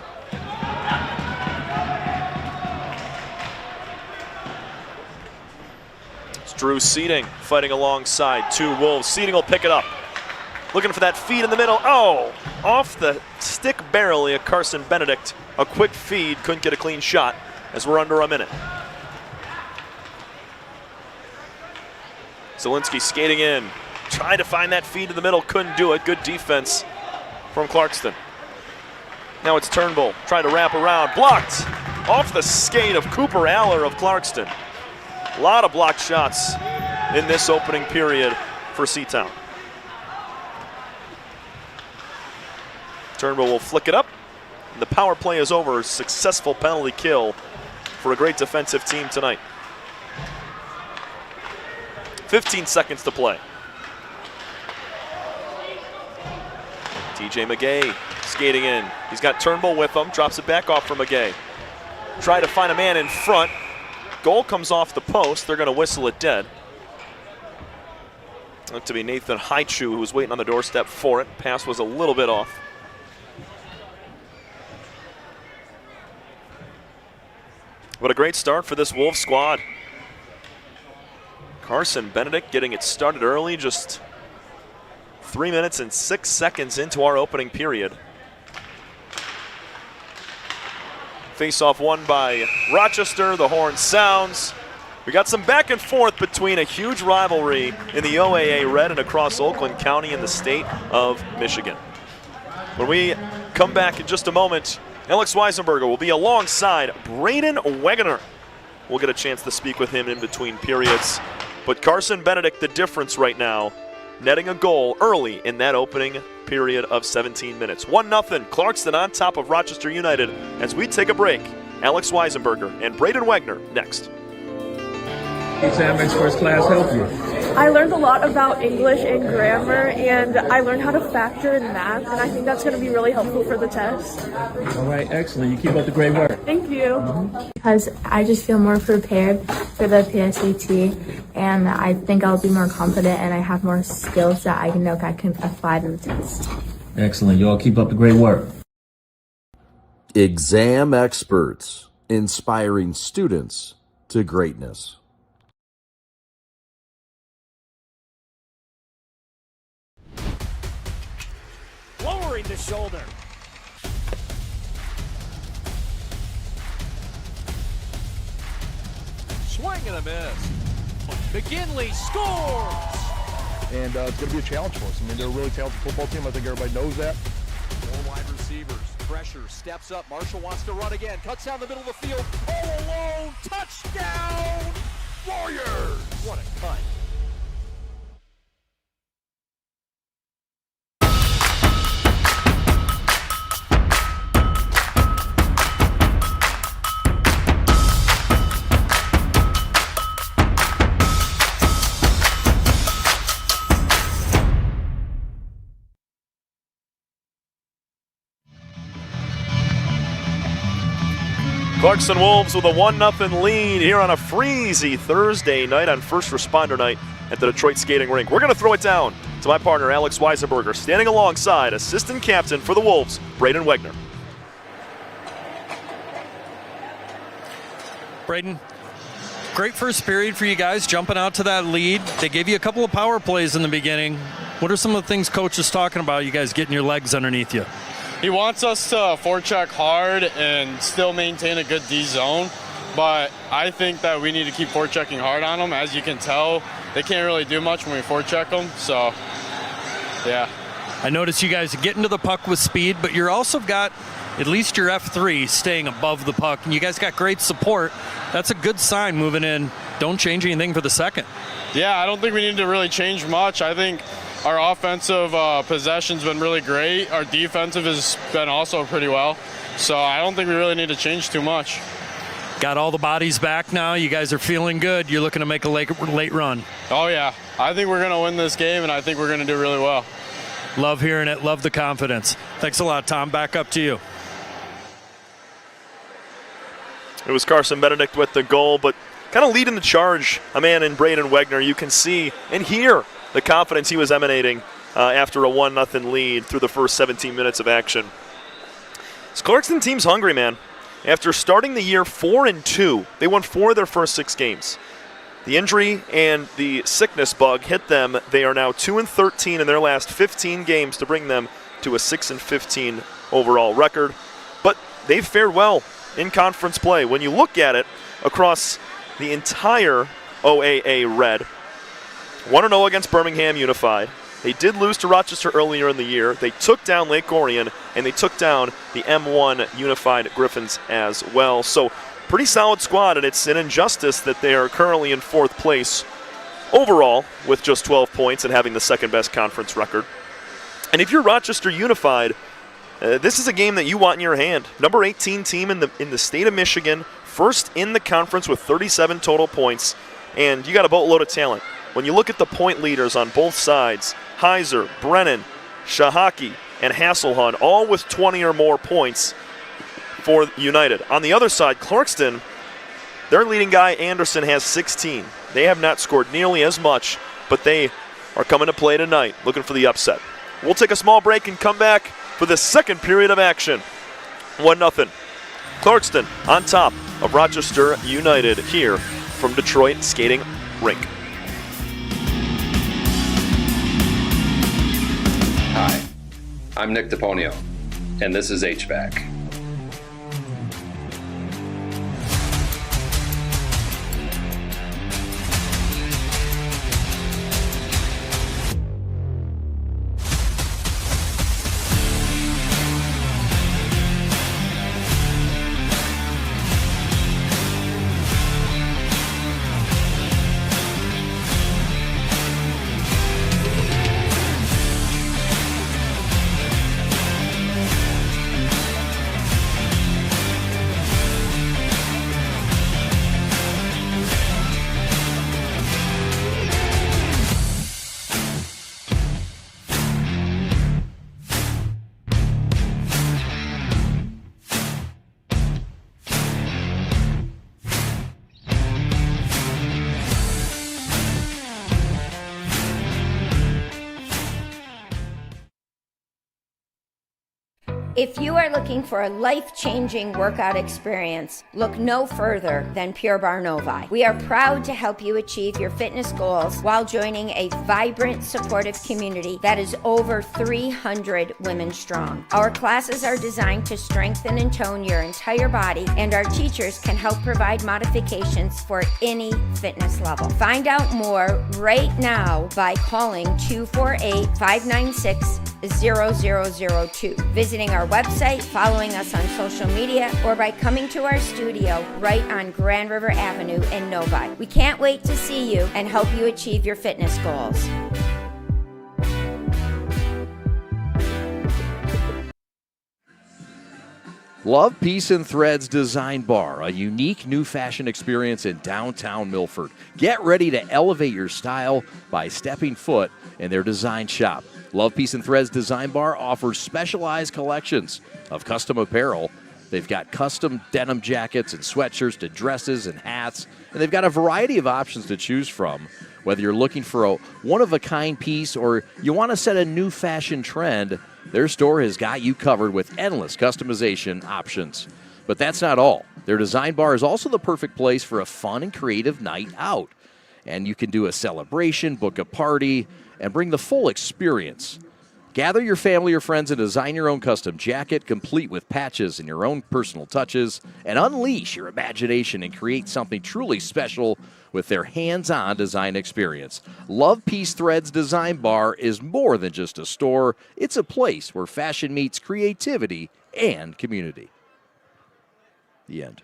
It's Drew Seating fighting alongside two Wolves. Seating will pick it up. Looking for that feed in the middle. Oh, off the stick barely of Carson Benedict. A quick feed, couldn't get a clean shot as we're under a minute. Zielinski skating in. Tried to find that feed in the middle, couldn't do it. Good defense from Clarkston. Now it's Turnbull, trying to wrap around. Blocked off the skate of Cooper Aller of Clarkston. A lot of blocked shots in this opening period for Seatown. Turnbull will flick it up. And the power play is over. Successful penalty kill for a great defensive team tonight. 15 seconds to play. TJ McGay skating in. He's got Turnbull with him. Drops it back off for McGay. Try to find a man in front. Goal comes off the post. They're going to whistle it dead. Looked to be Nathan Haichu, who was waiting on the doorstep for it. Pass was a little bit off. What a great start for this Wolves squad. Carson Benedict getting it started early, just 3 minutes and 6 seconds into our opening period. Face-off won by Rochester. The horn sounds. We got some back and forth between a huge rivalry in the OAA Red and across Oakland County in the state of Michigan. When we come back in just a moment, Alex Weisenberger will be alongside Braden Wegener. We'll get a chance to speak with him in between periods. But Carson Benedict, the difference right now, netting a goal early in that opening period of 17 minutes. 1-0, Clarkston on top of Rochester United. As we take a break, Alex Weisenberger and Braden Wegener next. Examines first class help you? I learned a lot about English and grammar, and I learned how to factor in math, and I think that's going to be really helpful for the test. All right, excellent. You keep up the great work. Thank you. Because I just feel more prepared for the PSAT, and I think I'll be more confident, and I have more skills that I know I can apply to the test. Excellent. You all keep up the great work. Exam experts, inspiring students to greatness. Lowering the shoulder. Swing and a miss. McGinley scores! And it's going to be a challenge for us. I mean, they're a really talented football team. I think everybody knows that. Four wide receivers. Pressure. Steps up. Marshall wants to run again. Cuts down the middle of the field. All alone. Touchdown! Warriors! What a cut. Clarkston Wolves with a 1-0 lead here on a freezy Thursday night on First Responder Night at the Detroit Skating Rink. We're going to throw it down to my partner, Alex Weisenberger, standing alongside assistant captain for the Wolves, Braden Wegner. Braden, great first period for you guys, jumping out to that lead. They gave you a couple of power plays in the beginning. What are some of the things Coach is talking about, you guys getting your legs underneath you? He wants us to forecheck hard and still maintain a good D zone, but I think that we need to keep forechecking hard on them. As you can tell, they can't really do much when we forecheck them, so yeah. I noticed you guys getting to the puck with speed, but you're also got at least your F3 staying above the puck, and you guys got great support. That's a good sign moving in. Don't change anything for the second. Yeah, I don't think we need to really change much. I think our offensive possession's been really great. Our defensive has been also pretty well. So I don't think we really need to change too much. Got all the bodies back now. You guys are feeling good. You're looking to make a late run. Oh, yeah. I think we're going to win this game, and I think we're going to do really well. Love hearing it. Love the confidence. Thanks a lot, Tom. Back up to you. It was Carson Benedict with the goal, but kind of leading the charge, a man in Braden Wegner. You can see and hear the confidence he was emanating after a 1-0 lead through the first 17 minutes of action. This Clarkston team's hungry, man. After starting the year 4-2, they won 4 of their first 6 games. The injury and the sickness bug hit them. They are now 2-13 in their last 15 games to bring them to a 6-15 overall record. But they've fared well in conference play. When you look at it across the entire OAA Red, 1-0 against Birmingham Unified. They did lose to Rochester earlier in the year. They took down Lake Orion, and they took down the M1 Unified Griffins as well. So pretty solid squad, and it's an injustice that they are currently in 4th place overall with just 12 points and having the second best conference record. And if you're Rochester Unified, this is a game that you want in your hand. Number 18 team in the state of Michigan, first in the conference with 37 total points, and you got a boatload of talent. When you look at the point leaders on both sides, Heiser, Brennan, Shahaki, and Hasselhund, all with 20 or more points for United. On the other side, Clarkston, their leading guy, Anderson, has 16. They have not scored nearly as much, but they are coming to play tonight, looking for the upset. We'll take a small break and come back for the second period of action. 1-0. Clarkston on top of Rochester United here from Detroit Skating Rink. Hi, I'm Nick DePonio, and this is HVAC. If you are looking for a life-changing workout experience, look no further than Pure Barre Novi. We are proud to help you achieve your fitness goals while joining a vibrant, supportive community that is over 300 women strong. Our classes are designed to strengthen and tone your entire body, and our teachers can help provide modifications for any fitness level. Find out more right now by calling 248-596-0002, visiting our website, following us on social media, or by coming to our studio right on Grand River Avenue in Novi. We can't wait to see you and help you achieve your fitness goals. Love Peace and Threads Design Bar, a unique new fashion experience in downtown Milford. Get ready to elevate your style by stepping foot in their design shop. Love Peace and Threads Design Bar offers specialized collections of custom apparel They've got custom denim jackets and sweatshirts to dresses and hats, and they've got a variety of options to choose from. Whether you're looking for a one-of-a-kind piece or you want to set a new fashion trend, their store has got you covered with endless customization options. But that's not all. Their design bar is also the perfect place for a fun and creative night out. And you can do a celebration, book a party, and bring the full experience. Gather your family or friends and design your own custom jacket, complete with patches and your own personal touches, and unleash your imagination and create something truly special with their hands-on design experience. Love Peace Threads Design Bar is more than just a store. It's a place where fashion meets creativity and community. The end.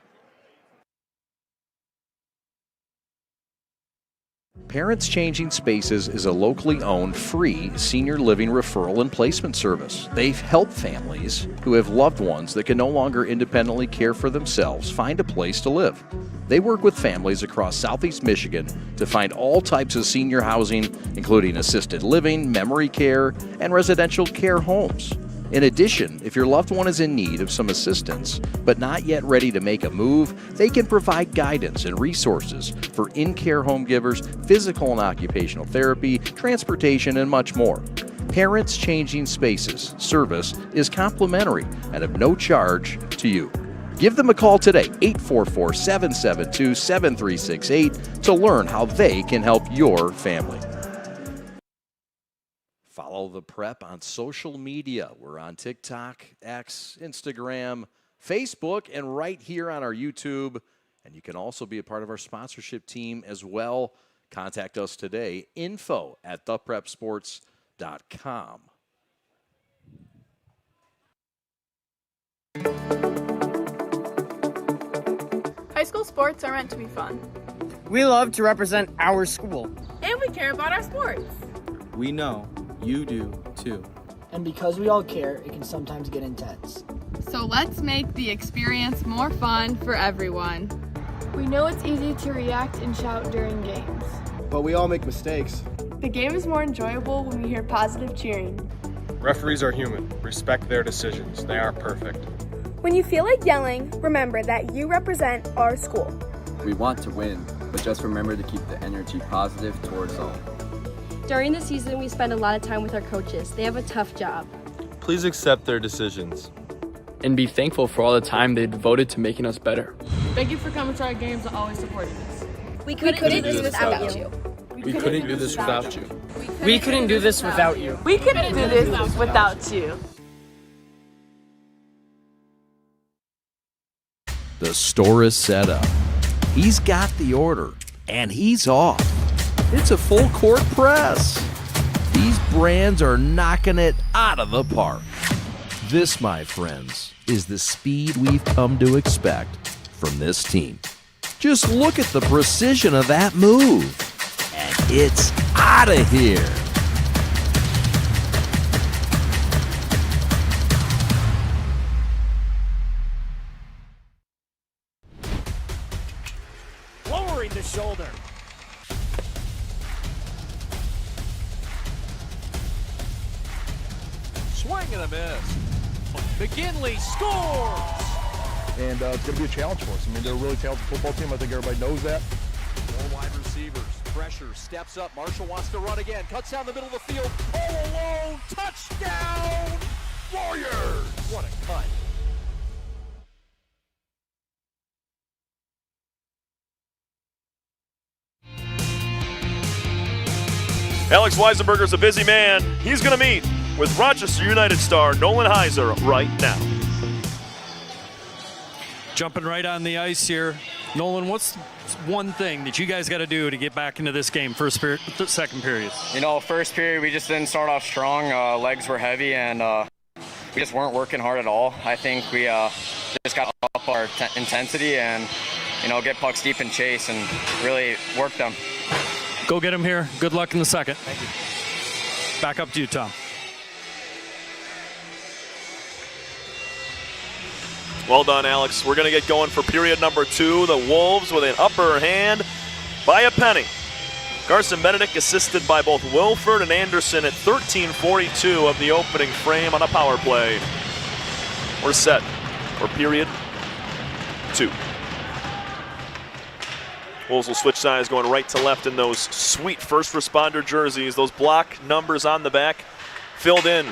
Parents Changing Spaces is a locally owned, free senior living referral and placement service. They help families who have loved ones that can no longer independently care for themselves find a place to live. They work with families across Southeast Michigan to find all types of senior housing, including assisted living, memory care, and residential care homes. In addition, if your loved one is in need of some assistance but not yet ready to make a move, they can provide guidance and resources for in-care home givers, physical and occupational therapy, transportation, and much more. Parents Changing Spaces service is complimentary and of no charge to you. Give them a call today, 844-772-7368, to learn how they can help your family. Follow the Prep on social media. We're on TikTok, X, Instagram, Facebook, and right here on our YouTube. And you can also be a part of our sponsorship team as well. Contact us today, info@theprepsports.com. High school sports are meant to be fun. We love to represent our school. And we care about our sports. We know you do too. And because we all care, it can sometimes get intense. So let's make the experience more fun for everyone. We know it's easy to react and shout during games. But we all make mistakes. The game is more enjoyable when we hear positive cheering. Referees are human. Respect their decisions. They aren't perfect. When you feel like yelling, remember that you represent our school. We want to win, but just remember to keep the energy positive towards all. During the season, we spend a lot of time with our coaches. They have a tough job. Please accept their decisions. And be thankful for all the time they devoted to making us better. Thank you for coming to our games and always supporting us. We couldn't do this without you. We couldn't do this without you. We couldn't do this without you. We couldn't do this without you. The store is set up. He's got the order, and he's off. It's a full court press. These brands are knocking it out of the park. This, my friends, is the speed we've come to expect from this team. Just look at the precision of that move. And it's out of here. Lowering the shoulder. Swing and a miss. McGinley scores! And it's going to be a challenge for us. I mean, they're a really talented football team. I think everybody knows that. Four wide receivers. Pressure. Steps up. Marshall wants to run again. Cuts down the middle of the field. All alone. Touchdown! Warriors! What a cut. Alex Weisenberger's a busy man. He's going to meet with Rochester United star Nolan Heiser right now. Jumping right on the ice here. Nolan, what's one thing that you guys got to do to get back into this game, second period? You know, first period we just didn't start off strong. Legs were heavy and we just weren't working hard at all. I think we just got up our intensity and, you know, get pucks deep and chase and really work them. Go get him here. Good luck in the second. Thank you. Back up to you, Tom. Well done, Alex. We're going to get going for period number 2. The Wolves with an upper hand by a penny. Carson Benedict assisted by both Wilford and Anderson at 13:42 of the opening frame on a power play. We're set or period 2. Wolves will switch sides going right to left in those sweet first responder jerseys. Those block numbers on the back filled in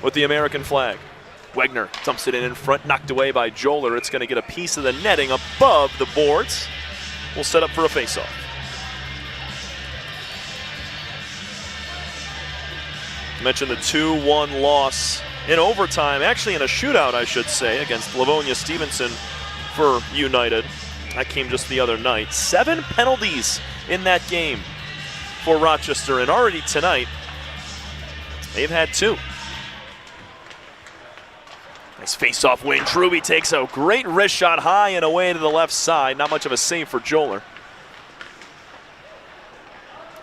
with the American flag. Wegner dumps it in front, knocked away by Joler. It's going to get a piece of the netting above the boards. We'll set up for a faceoff. I mentioned the 2-1 loss in overtime, actually in a shootout, I should say, against Livonia Stevenson for United. That came just the other night. 7 penalties in that game for Rochester, and already tonight, they've had 2. Nice face-off win. Truby takes a great wrist shot high and away to the left side. Not much of a save for Joler.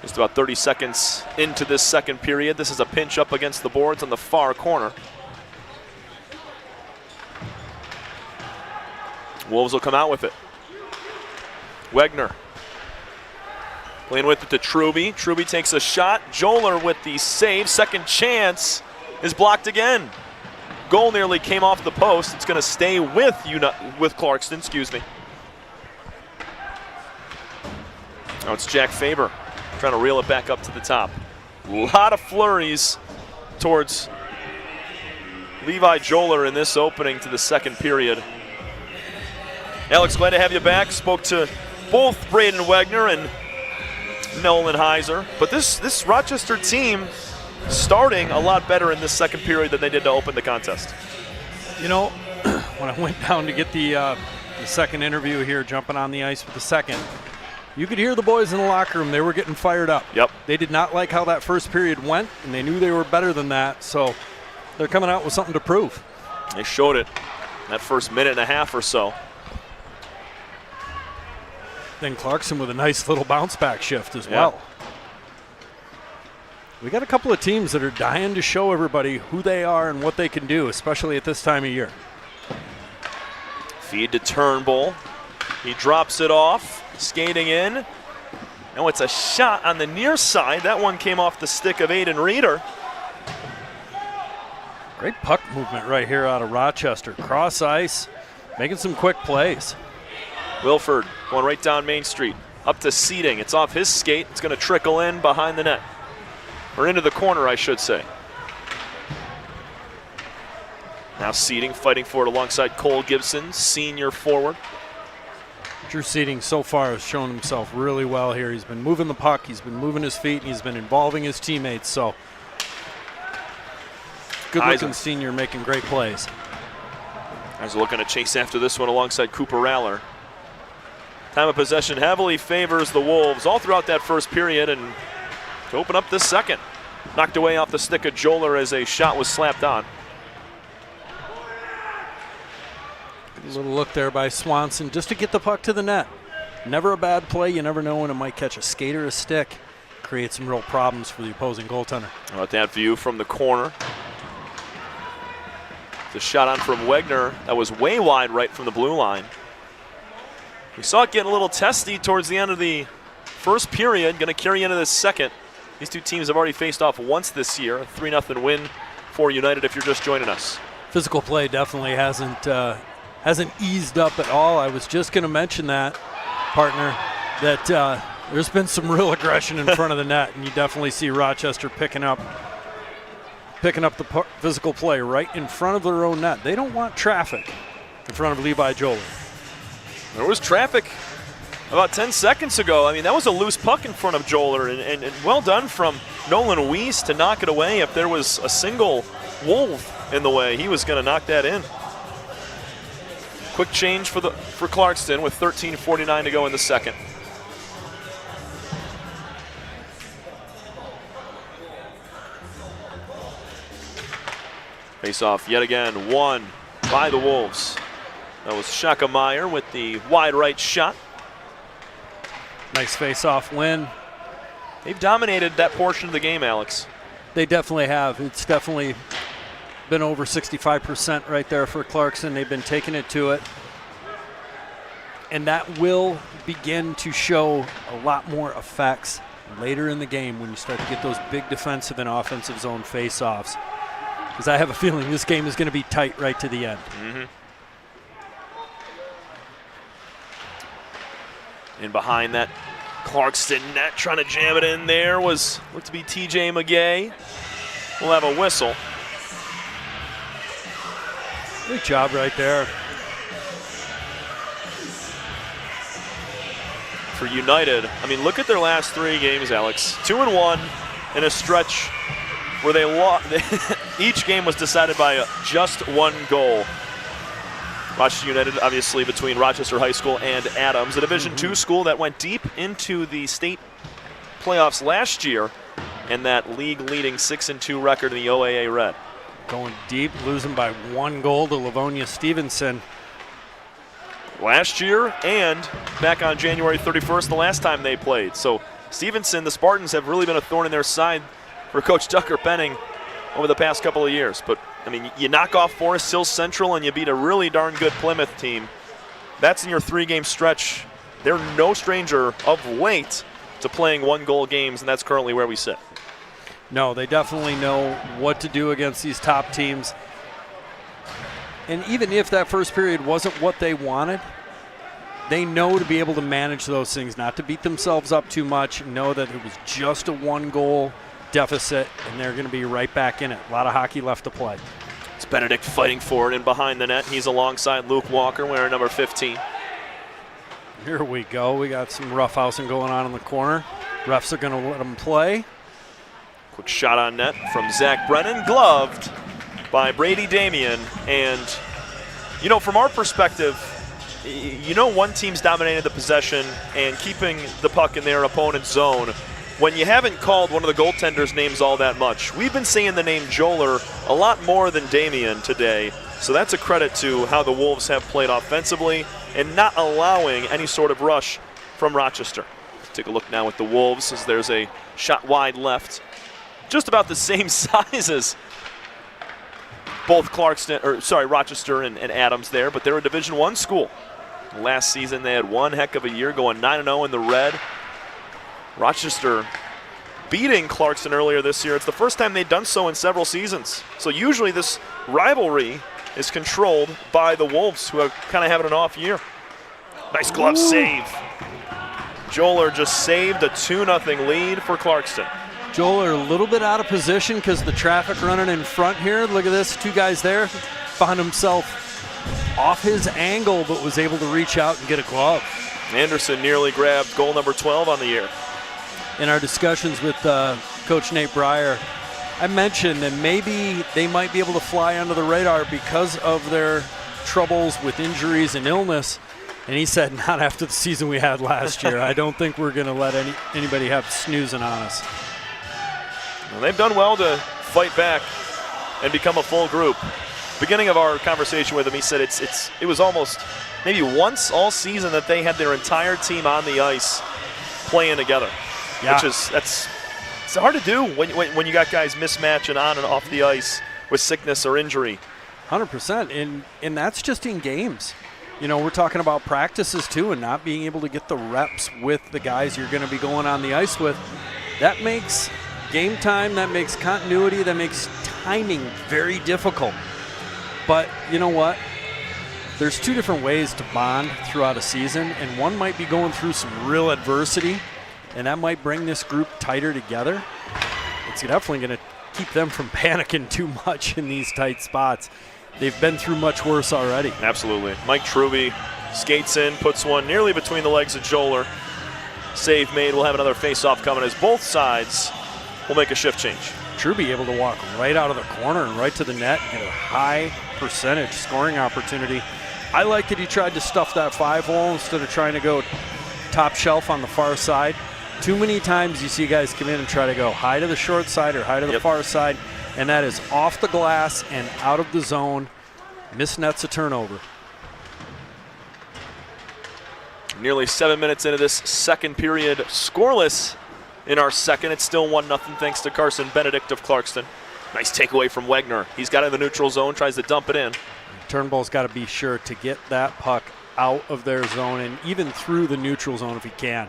Just about 30 seconds into this second period. This is a pinch up against the boards on the far corner. Wolves will come out with it. Wegner playing with it to Truby. Truby takes a shot. Joler with the save. Second chance is blocked again. Goal nearly came off the post. It's going to stay with Clarkston, excuse me. Now it's Jack Faber trying to reel it back up to the top. A lot of flurries towards Levi Joler in this opening to the second period. Alex, glad to have you back. Spoke to both Braden Wegner and Nolan Heiser. But this Rochester team starting a lot better in this second period than they did to open the contest. You know, when I went down to get the second interview here, jumping on the ice for the second, you could hear the boys in the locker room. They were getting fired up. Yep. They did not like how that first period went, and they knew they were better than that. So they're coming out with something to prove. They showed it that first minute and a half or so. Then Clarkston with a nice little bounce back shift as well. We got a couple of teams that are dying to show everybody who they are and what they can do, especially at this time of year. Feed to Turnbull. He drops it off, skating in. Now it's a shot on the near side. That one came off the stick of Aiden Reeder. Great puck movement right here out of Rochester. Cross ice, making some quick plays. Wilford going right down Main Street. Up to Seating. It's off his skate. It's going to trickle in behind the net. Or into the corner, I should say. Now Seating fighting for it alongside Cole Gibson, senior forward. Drew Seating so far has shown himself really well here. He's been moving the puck, he's been moving his feet, and he's been involving his teammates. So good-looking senior making great plays. Guys are looking to chase after this one alongside Cooper Raller. Time of possession heavily favors the Wolves all throughout that first period, and to open up this second. Knocked away off the stick of Joler as a shot was slapped on. A little look there by Swanson just to get the puck to the net. Never a bad play. You never know when it might catch a skate or a stick. Create some real problems for the opposing goaltender. How about that view from the corner? The shot on from Wegner that was way wide right from the blue line. We saw it getting a little testy towards the end of the first period. Going to carry into the second. These two teams have already faced off once this year. A 3-0 win for United if you're just joining us. Physical play definitely hasn't eased up at all. I was just going to mention that, partner, that there's been some real aggression in front of the net, and you definitely see Rochester picking up the physical play right in front of their own net. They don't want traffic in front of Levi Joler. There was traffic about 10 seconds ago. I mean, that was a loose puck in front of Joler, and well done from Nolan Weiss to knock it away. If there was a single Wolf in the way, he was going to knock that in. Quick change for Clarkston with 13:49 to go in the second. Face off yet again, won by the Wolves. That was Shaka Meyer with the wide right shot. Nice face-off win. They've dominated that portion of the game, Alex. They definitely have. It's definitely been over 65% right there for Clarkston. They've been taking it to it. And that will begin to show a lot more effects later in the game when you start to get those big defensive and offensive zone face-offs. Because I have a feeling this game is going to be tight right to the end. Mm-hmm. In behind that Clarkston net, trying to jam it in there looked to be TJ McGay. We'll have a whistle. Good job right there. For United, I mean, look at their last 3 games, Alex. 2-1 in a stretch where they lost. Each game was decided by just 1 goal. Rochester United, obviously, between Rochester High School and Adams, a Division II school that went deep into the state playoffs last year, and that league-leading 6-2 record in the OAA Red. Going deep, losing by 1 goal to Livonia Stevenson. Last year and back on January 31st, the last time they played. So Stevenson, the Spartans, have really been a thorn in their side for Coach Tucker Penning over the past couple of years. But, I mean, you knock off Forest Hills Central and you beat a really darn good Plymouth team. That's in your 3-game stretch. They're no stranger of late to playing 1-goal games, and that's currently where we sit. No, they definitely know what to do against these top teams. And even if that first period wasn't what they wanted, they know to be able to manage those things, not to beat themselves up too much, know that it was just a 1-goal deficit, and they're going to be right back in it. A lot of hockey left to play. It's Benedict fighting for it in behind the net. He's alongside Luke Walker, wearing number 15. Here we go. We got some roughhousing going on in the corner. Refs are going to let them play. Quick shot on net from Zach Brennan, gloved by Brady Damian. And, you know, from our perspective, you know one team's dominated the possession and keeping the puck in their opponent's zone when you haven't called one of the goaltenders' names all that much. We've been seeing the name Joler a lot more than Damian today, so that's a credit to how the Wolves have played offensively and not allowing any sort of rush from Rochester. Take a look now at the Wolves as there's a shot wide left. Just about the same size as both Rochester and Adams there, but they're a Division I school. Last season they had one heck of a year, going 9-0 in the red. Rochester beating Clarkston earlier this year. It's the first time they've done so in several seasons. So usually this rivalry is controlled by the Wolves, who are kind of having an off year. Nice glove save. Joler just saved a 2-0 lead for Clarkston. Joler a little bit out of position because the traffic running in front here. Look at this, 2 guys there. Found himself off his angle, but was able to reach out and get a glove. Anderson nearly grabbed goal number 12 on the year. In our discussions with Coach Nate Breyer, I mentioned that maybe they might be able to fly under the radar because of their troubles with injuries and illness. And he said, not after the season we had last year. I don't think we're going to let anybody have snoozing on us. Well, they've done well to fight back and become a full group. Beginning of our conversation with him, he said it was almost maybe once all season that they had their entire team on the ice playing together. Yeah. It's hard to do when you got guys mismatching on and off the ice with sickness or injury. 100%, and that's just in games. You know, we're talking about practices too, and not being able to get the reps with the guys you're going to be going on the ice with. That makes game time, that makes continuity, that makes timing very difficult. But you know what? There's 2 different ways to bond throughout a season, and one might be going through some real adversity, and that might bring this group tighter together. It's definitely going to keep them from panicking too much in these tight spots. They've been through much worse already. Absolutely. Mike Truby skates in, puts one nearly between the legs of Joler. Save made. We'll have another face-off coming as both sides will make a shift change. Truby able to walk right out of the corner and right to the net and get a high percentage scoring opportunity. I like that he tried to stuff that 5-hole instead of trying to go top shelf on the far side. Too many times you see guys come in and try to go high to the short side or high to the far side, and that is off the glass and out of the zone. Misnets a turnover. Nearly 7 minutes into this second period, scoreless in our second. It's still 1-0 thanks to Carson Benedict of Clarkston. Nice takeaway from Wegner. He's got it in the neutral zone, tries to dump it in. Turnbull's got to be sure to get that puck out of their zone and even through the neutral zone if he can.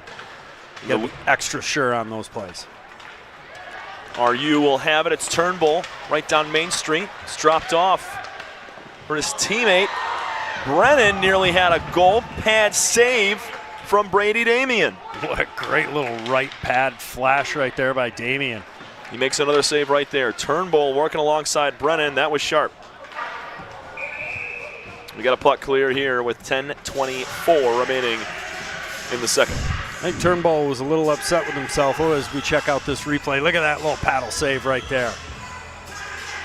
You got to be extra sure on those plays. RU will have it. It's Turnbull right down Main Street. It's dropped off for his teammate. Brennan nearly had a goal pad save from Brady Damian. What a great little right pad flash right there by Damian. He makes another save right there. Turnbull working alongside Brennan. That was sharp. We got a puck clear here with 10:24 remaining in the second. I think Turnbull was a little upset with himself as we check out this replay. Look at that little paddle save right there.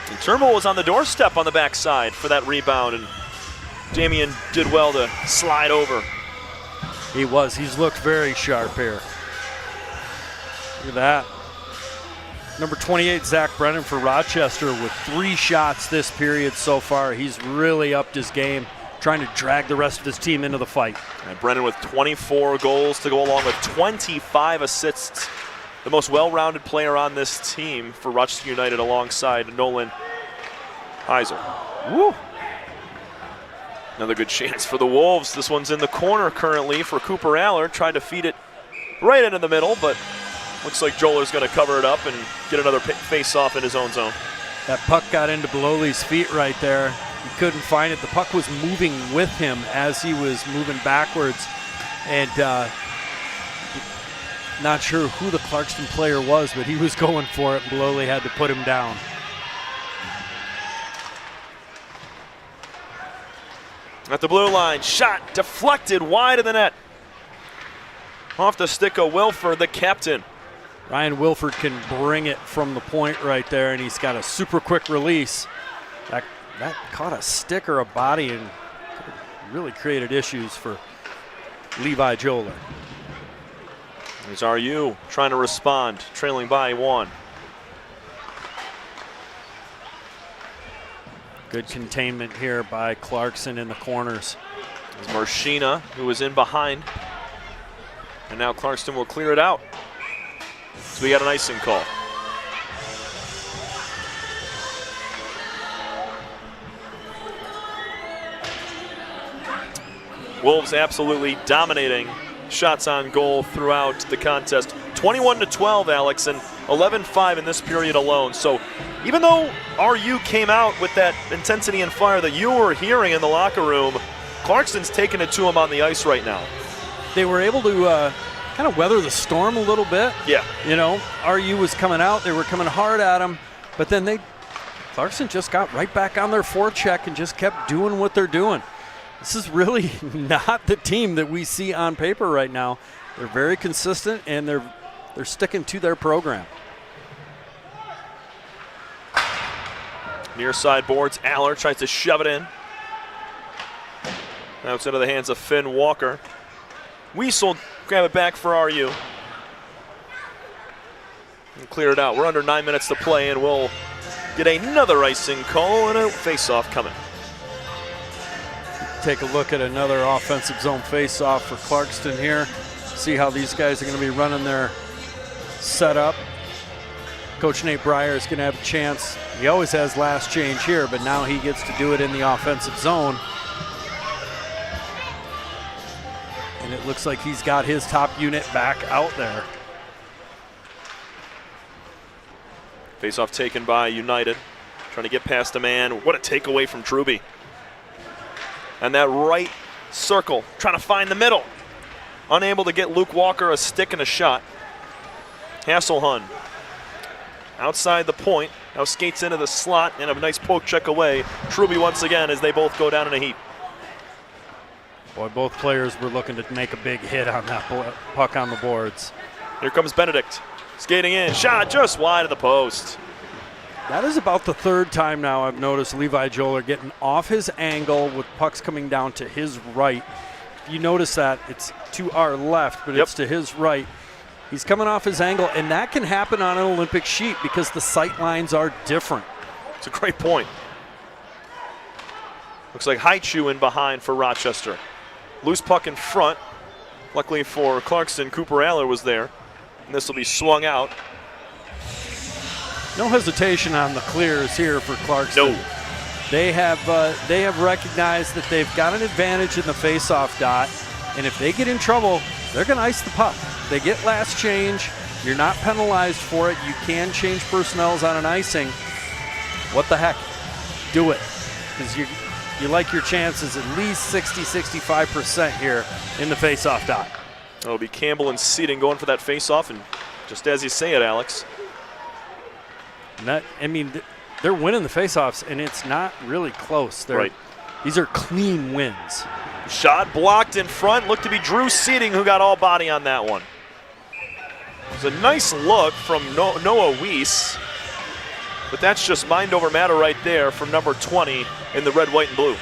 And Turnbull was on the doorstep on the backside for that rebound, and Damian did well to slide over. He was. He's looked very sharp here. Look at that. Number 28, Zach Brennan for Rochester with 3 shots this period so far. He's really upped his game, trying to drag the rest of his team into the fight. And Brennan with 24 goals to go along with 25 assists. The most well-rounded player on this team for Rochester United alongside Nolan Heiser. Woo! Another good chance for the Wolves. This one's in the corner currently for Cooper Allard. Tried to feed it right into the middle, but looks like Joler's going to cover it up and get another face-off in his own zone. That puck got into Beloli's feet right there. He couldn't find it. The puck was moving with him as he was moving backwards. And not sure who the Clarkston player was, but he was going for it. Beloli had to put him down. At the blue line, shot deflected wide of the net. Off the stick of Wilford, the captain. Ryan Wilford can bring it from the point right there, and he's got a super quick release. That caught a stick or a body and really created issues for Levi Joler. There's RU trying to respond, trailing by 1. Good containment here by Clarkston in the corners. It's Marshina, who was in behind. And now Clarkston will clear it out. So we got an icing call. Wolves absolutely dominating shots on goal throughout the contest. 21-12, Alex, and 11-5 in this period alone. So even though RU came out with that intensity and fire that you were hearing in the locker room, Clarkston's taking it to him on the ice right now. They were able to kind of weather the storm a little bit. Yeah. You know, RU was coming out. They were coming hard at him. But then Clarkston just got right back on their forecheck and just kept doing what they're doing. This is really not the team that we see on paper right now. They're very consistent, and they're sticking to their program. Near side boards, Aller tries to shove it in. Now it's into the hands of Finn Walker. Weasel grab it back for RU. And clear it out. We're under 9 minutes to play, and we'll get another icing call and a face-off coming. Take a look at another offensive zone face-off for Clarkston here. See how these guys are going to be running their setup. Coach Nate Breyer is going to have a chance. He always has last change here, but now he gets to do it in the offensive zone. And it looks like he's got his top unit back out there. Face-off taken by United. Trying to get past a man. What a takeaway from Truby. And that right circle, trying to find the middle. Unable to get Luke Walker a stick and a shot. Hasselhun outside the point. Now skates into the slot and a nice poke check away. Truby once again as they both go down in a heap. Boy, both players were looking to make a big hit on that puck on the boards. Here comes Benedict. Skating in, shot just wide of the post. That is about the third time now I've noticed Levi Joler getting off his angle with pucks coming down to his right. You notice that it's to our left, but it's to his right. He's coming off his angle, and that can happen on an Olympic sheet because the sight lines are different. It's a great point. Looks like Haichu in behind for Rochester. Loose puck in front. Luckily for Clarkston, Cooper Aller was there. And this will be swung out. No hesitation on the clears here for Clarkston. No. They have recognized that they've got an advantage in the face-off dot, and if they get in trouble, they're going to ice the puck. They get last change. You're not penalized for it. You can change personnels on an icing. What the heck? Do it, because you like your chances at least 60-65% here in the face-off dot. It'll be Campbell and Seating going for that face-off, and just as you say it, Alex. They're winning the face-offs, and it's not really close. Right. These are clean wins. Shot blocked in front. Looked to be Drew Seating who got all body on that one. It was a nice look from Noah Weiss, but that's just mind over matter right there from number 20 in the red, white, and blue.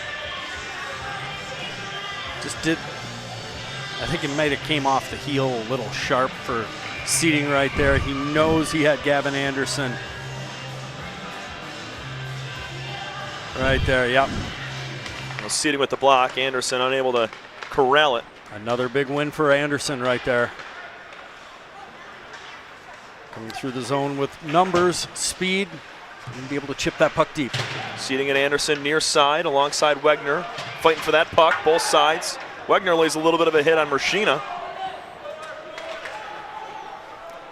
I think it might have came off the heel a little sharp for Seating right there. He knows he had Gavin Anderson. Right there, yep. Well, Seating with the block. Anderson unable to corral it. Another big win for Anderson right there. Coming through the zone with numbers, speed, and be able to chip that puck deep. Seating and Anderson near side alongside Wegner. Fighting for that puck, both sides. Wegner lays a little bit of a hit on Mershina.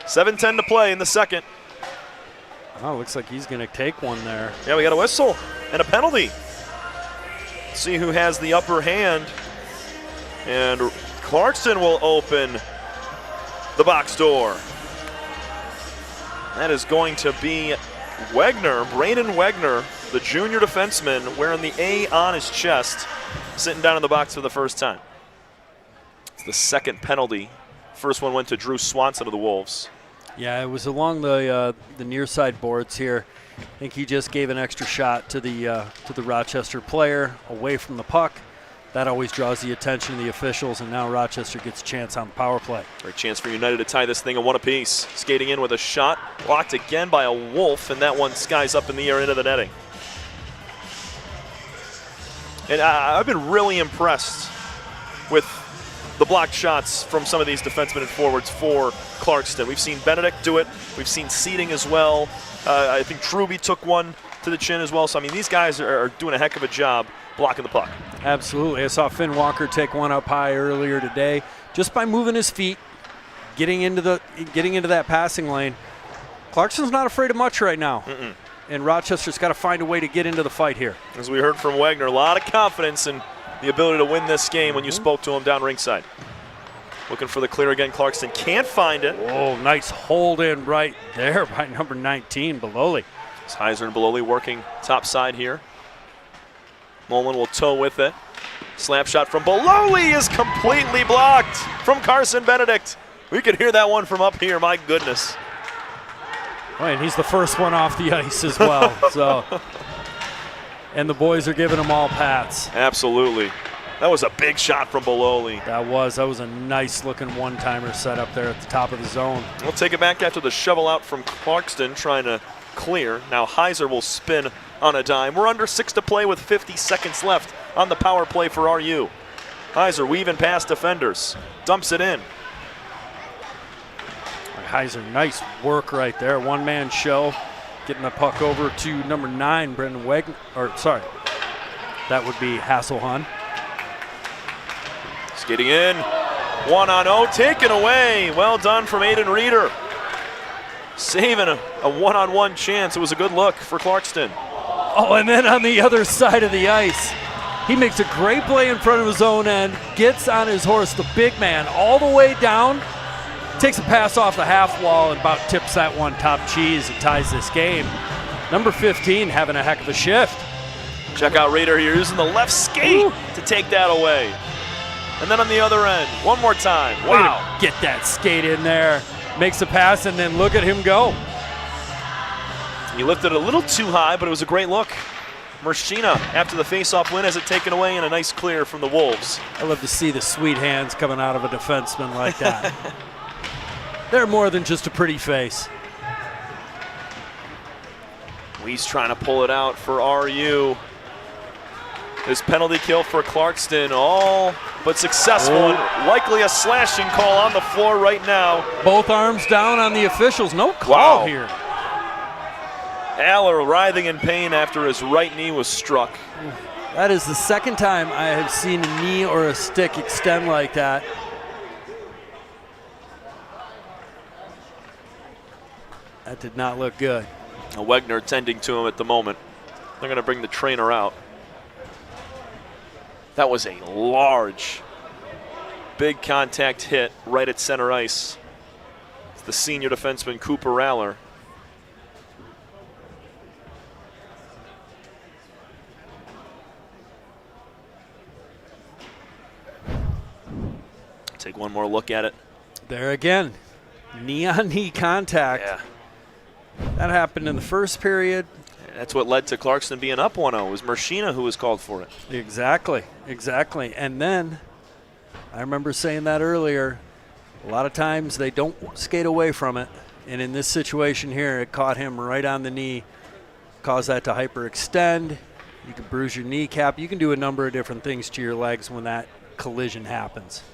7:10 to play in the second. Oh, looks like he's going to take one there. Yeah, we got a whistle and a penalty. See who has the upper hand. And Clarkston will open the box door. That is going to be Wegner, Braden Wegner, the junior defenseman, wearing the A on his chest, sitting down in the box for the first time. It's the second penalty. First one went to Drew Swanson of the Wolves. Yeah, it was along the near side boards here. I think he just gave an extra shot to the Rochester player away from the puck. That always draws the attention of the officials, and now Rochester gets a chance on the power play. Great chance for United to tie this thing at one apiece. Skating in with a shot, blocked again by a Wolf, and that one skies up in the air into the netting. And I've been really impressed with the blocked shots from some of these defensemen and forwards for Clarkston. We've seen Benedict do it. We've seen Seating as well. I think Truby took one to the chin as well. So, I mean, these guys are doing a heck of a job blocking the puck. Absolutely. I saw Finn Walker take one up high earlier today just by moving his feet, getting into that passing lane. Clarkston's not afraid of much right now. And Rochester's got to find a way to get into the fight here. As we heard from Wegner, a lot of confidence in the ability to win this game when you spoke to him down ringside. Looking for the clear again. Clarkston can't find it. Oh, nice hold in right there by number 19, Bololi. It's Heiser and Bololi working top side here. Mullen will tow with it. Slap shot from Bololi is completely blocked from Carson Benedict. We could hear that one from up here, my goodness. Oh, and he's the first one off the ice as well. And the boys are giving them all pats. Absolutely. That was a big shot from Bololi. That was a nice looking one-timer set up there at the top of the zone. We'll take it back after the shovel out from Clarkston trying to clear. Now Heiser will spin on a dime. We're under 6 to play with 50 seconds left on the power play for RU. Heiser weaving past defenders. Dumps it in. Heiser, nice work right there. One-man show. Getting the puck over to number 9, Brendan Wegner. That would be Hasselhahn. Skating in. 1-on-0, taken away. Well done from Aiden Reeder. Saving a one-on-one chance. It was a good look for Clarkston. Oh, and then on the other side of the ice, he makes a great play in front of his own end, gets on his horse, the big man, all the way down, takes a pass off the half wall and about tips that one top cheese and ties this game. Number 15 having a heck of a shift. Check out Reeder here using the left skate to take that away. And then on the other end, one more time. Wow. Get that skate in there. Makes a pass, and then look at him go. He lifted it a little too high, but it was a great look. Mershina, after the face-off win, has it taken away and a nice clear from the Wolves. I love to see the sweet hands coming out of a defenseman like that. They're more than just a pretty face. Weiss trying to pull it out for RU. This penalty kill for Clarkston, all but successful. And likely a slashing call on the floor right now. Both arms down on the officials. No call here. Aller writhing in pain after his right knee was struck. That is the second time I have seen a knee or a stick extend like that. That did not look good. Wegner tending to him at the moment. They're going to bring the trainer out. That was a large big contact hit right at center ice. It's the senior defenseman Cooper Raller. Take one more look at it. There again, knee-on-knee contact. Yeah. That happened in the first period. That's what led to Clarkston being up 1-0. It was Mershina who was called for it. Exactly. And then, I remember saying that earlier, a lot of times they don't skate away from it. And in this situation here, it caught him right on the knee, caused that to hyperextend. You can bruise your kneecap. You can do a number of different things to your legs when that collision happens.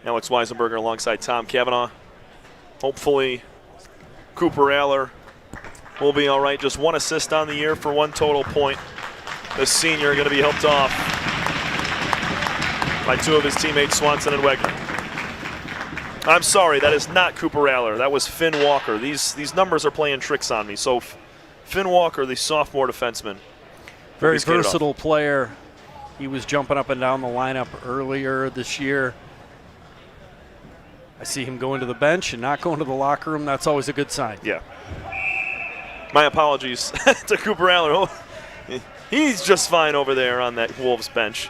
Now it's Weisenberger alongside Tom Cavanaugh. Hopefully Cooper Raller will be all right. Just one assist on the year for 1 total point. The senior going to be helped off by 2 of his teammates, Swanson and Wegner. I'm sorry, that is not Cooper Raller. That was Finn Walker. These numbers are playing tricks on me. So Finn Walker, the sophomore defenseman. Very versatile player. He was jumping up and down the lineup earlier this year. I see him going to the bench and not going to the locker room. That's always a good sign. Yeah. My apologies to Cooper Raller. Oh, he's just fine over there on that Wolves bench.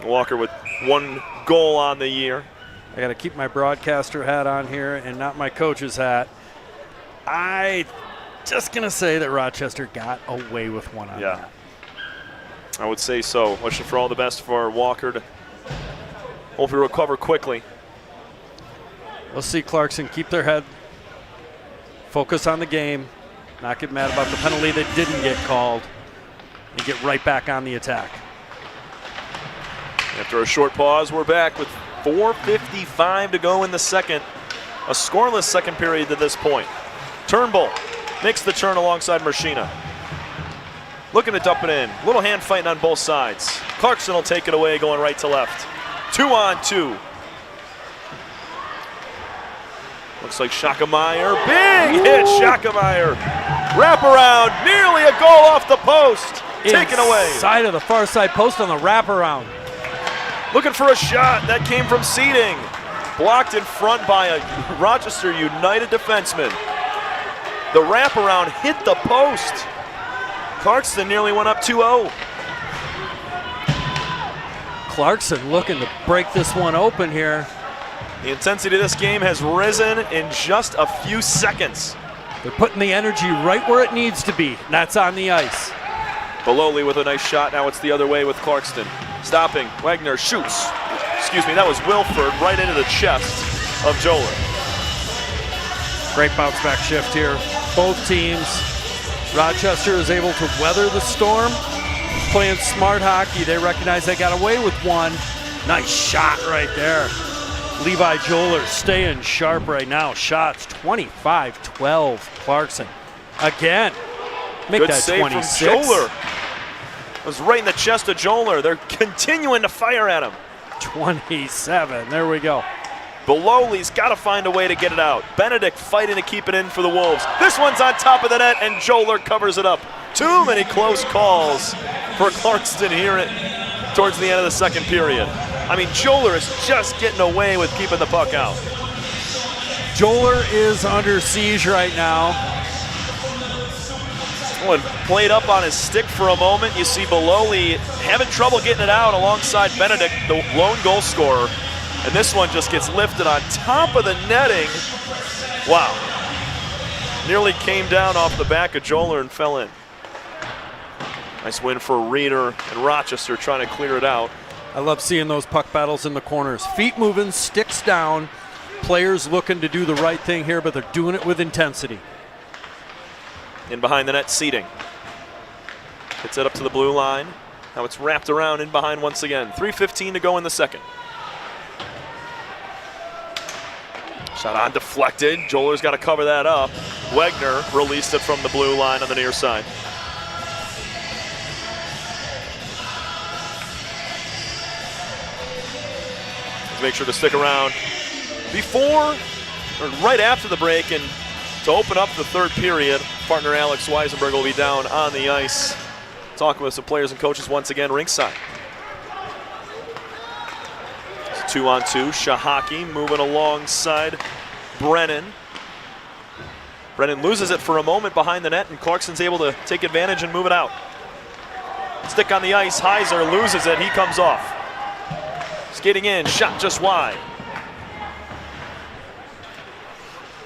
Walker with 1 goal on the year. I got to keep my broadcaster hat on here and not my coach's hat. I just going to say that Rochester got away with one on that. I would say so. Wishing for all the best for Walker to hopefully recover quickly. We'll see Clarkston keep their head, focus on the game, not get mad about the penalty that didn't get called, and get right back on the attack. After a short pause, we're back with 4:55 to go in the second. A scoreless second period to this point. Turnbull makes the turn alongside Mershina. Looking to dump it in. Little hand fighting on both sides. Clarkston will take it away going right to left. 2-on-2. Looks like Schackemeyer. Big hit, Schackemeyer. Wraparound, nearly a goal off the post. Taken away. Side of the far side post on the wraparound. Looking for a shot. That came from Seating. Blocked in front by a Rochester United defenseman. The wraparound hit the post. Clarkston nearly went up 2-0. Clarkston looking to break this one open here. The intensity of this game has risen in just a few seconds. They're putting the energy right where it needs to be, and that's on the ice. Beloli with a nice shot. Now it's the other way with Clarkston. Stopping. Wagner shoots. Excuse me, that was Wilford right into the chest of Joler. Great bounce back shift here. Both teams. Rochester is able to weather the storm. Playing smart hockey. They recognize they got away with one. Nice shot right there. Levi Joler staying sharp right now. Shots 25-12. Clarkston again. Make Good that save 26. from Joler. It was right in the chest of Joler. They're continuing to fire at him. 27. There we go. Beloli's got to find a way to get it out. Benedict fighting to keep it in for the Wolves. This one's on top of the net, and Joler covers it up. Too many close calls for Clarkston here towards the end of the second period. I mean, Joler is just getting away with keeping the puck out. Joler is under siege right now. Oh, and played up on his stick for a moment. You see Beloli having trouble getting it out alongside Benedict, the lone goal scorer. And this one just gets lifted on top of the netting. Wow. Nearly came down off the back of Joler and fell in. Nice win for Reeder and Rochester trying to clear it out. I love seeing those puck battles in the corners. Feet moving, sticks down. Players looking to do the right thing here, but they're doing it with intensity. In behind the net, Seating. Gets it up to the blue line. Now it's wrapped around in behind once again. 3:15 to go in the second. Shot on deflected. Joler's got to cover that up. Wegner released it from the blue line on the near side. Make sure to stick around before or right after the break, and to open up the third period. Partner Alex Weisenberg will be down on the ice, talking with some players and coaches once again ringside. It's 2-on-2. Shahaki moving alongside Brennan. Brennan loses it for a moment behind the net, and Clarkston's able to take advantage and move it out. Stick on the ice. Heiser loses it. He comes off. Skating in. Shot just wide.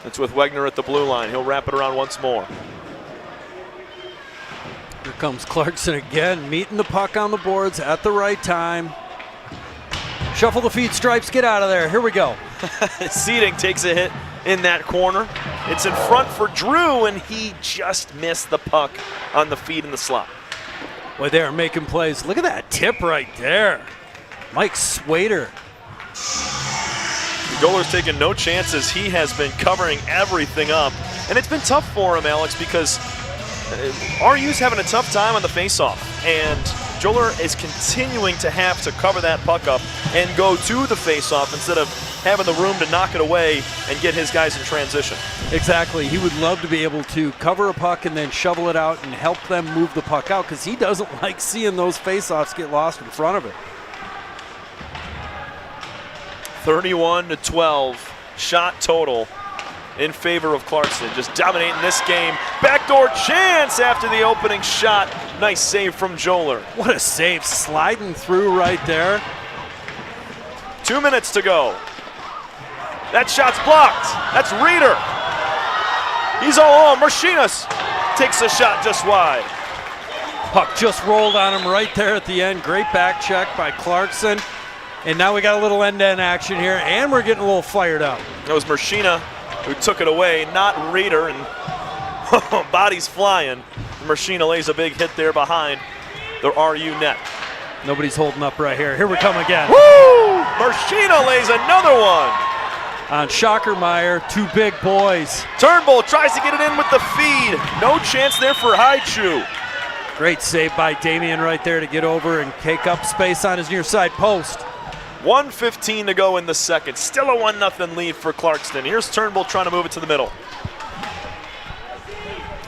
It's with Wegner at the blue line. He'll wrap it around once more. Here comes Clarkston again, meeting the puck on the boards at the right time. Shuffle the feet, Stripes, get out of there. Here we go. Seating takes a hit in that corner. It's in front for Drew, and he just missed the puck on the feet in the slot. Boy, they are making plays. Look at that tip right there. Mike Swader. The goaler's taking no chances. He has been covering everything up. And it's been tough for him, Alex, because RU's having a tough time on the faceoff. And Joller is continuing to have to cover that puck up and go to the faceoff instead of having the room to knock it away and get his guys in transition. Exactly. He would love to be able to cover a puck and then shovel it out and help them move the puck out, because he doesn't like seeing those faceoffs get lost in front of him. 31-12 shot total in favor of Clarkston. Just dominating this game. Backdoor chance after the opening shot. Nice save from Joller. What a save, sliding through right there. 2 minutes to go. That shot's blocked. That's Reeder. He's all on. Marchinas takes a shot just wide. Puck just rolled on him right there at the end. Great back check by Clarkston. And now we got a little end-to-end action here, and we're getting a little fired up. That was Marchina who took it away, not Reeder, and bodies flying. Marchina lays a big hit there behind the RU net. Nobody's holding up right here. Here we come again. Woo! Marchina lays another one. On Schockermeyer, two big boys. Turnbull tries to get it in with the feed. No chance there for Haichu. Great save by Damian right there to get over and take up space on his near side post. 1:15 to go in the second. Still a 1-0 lead for Clarkston. Here's Turnbull trying to move it to the middle.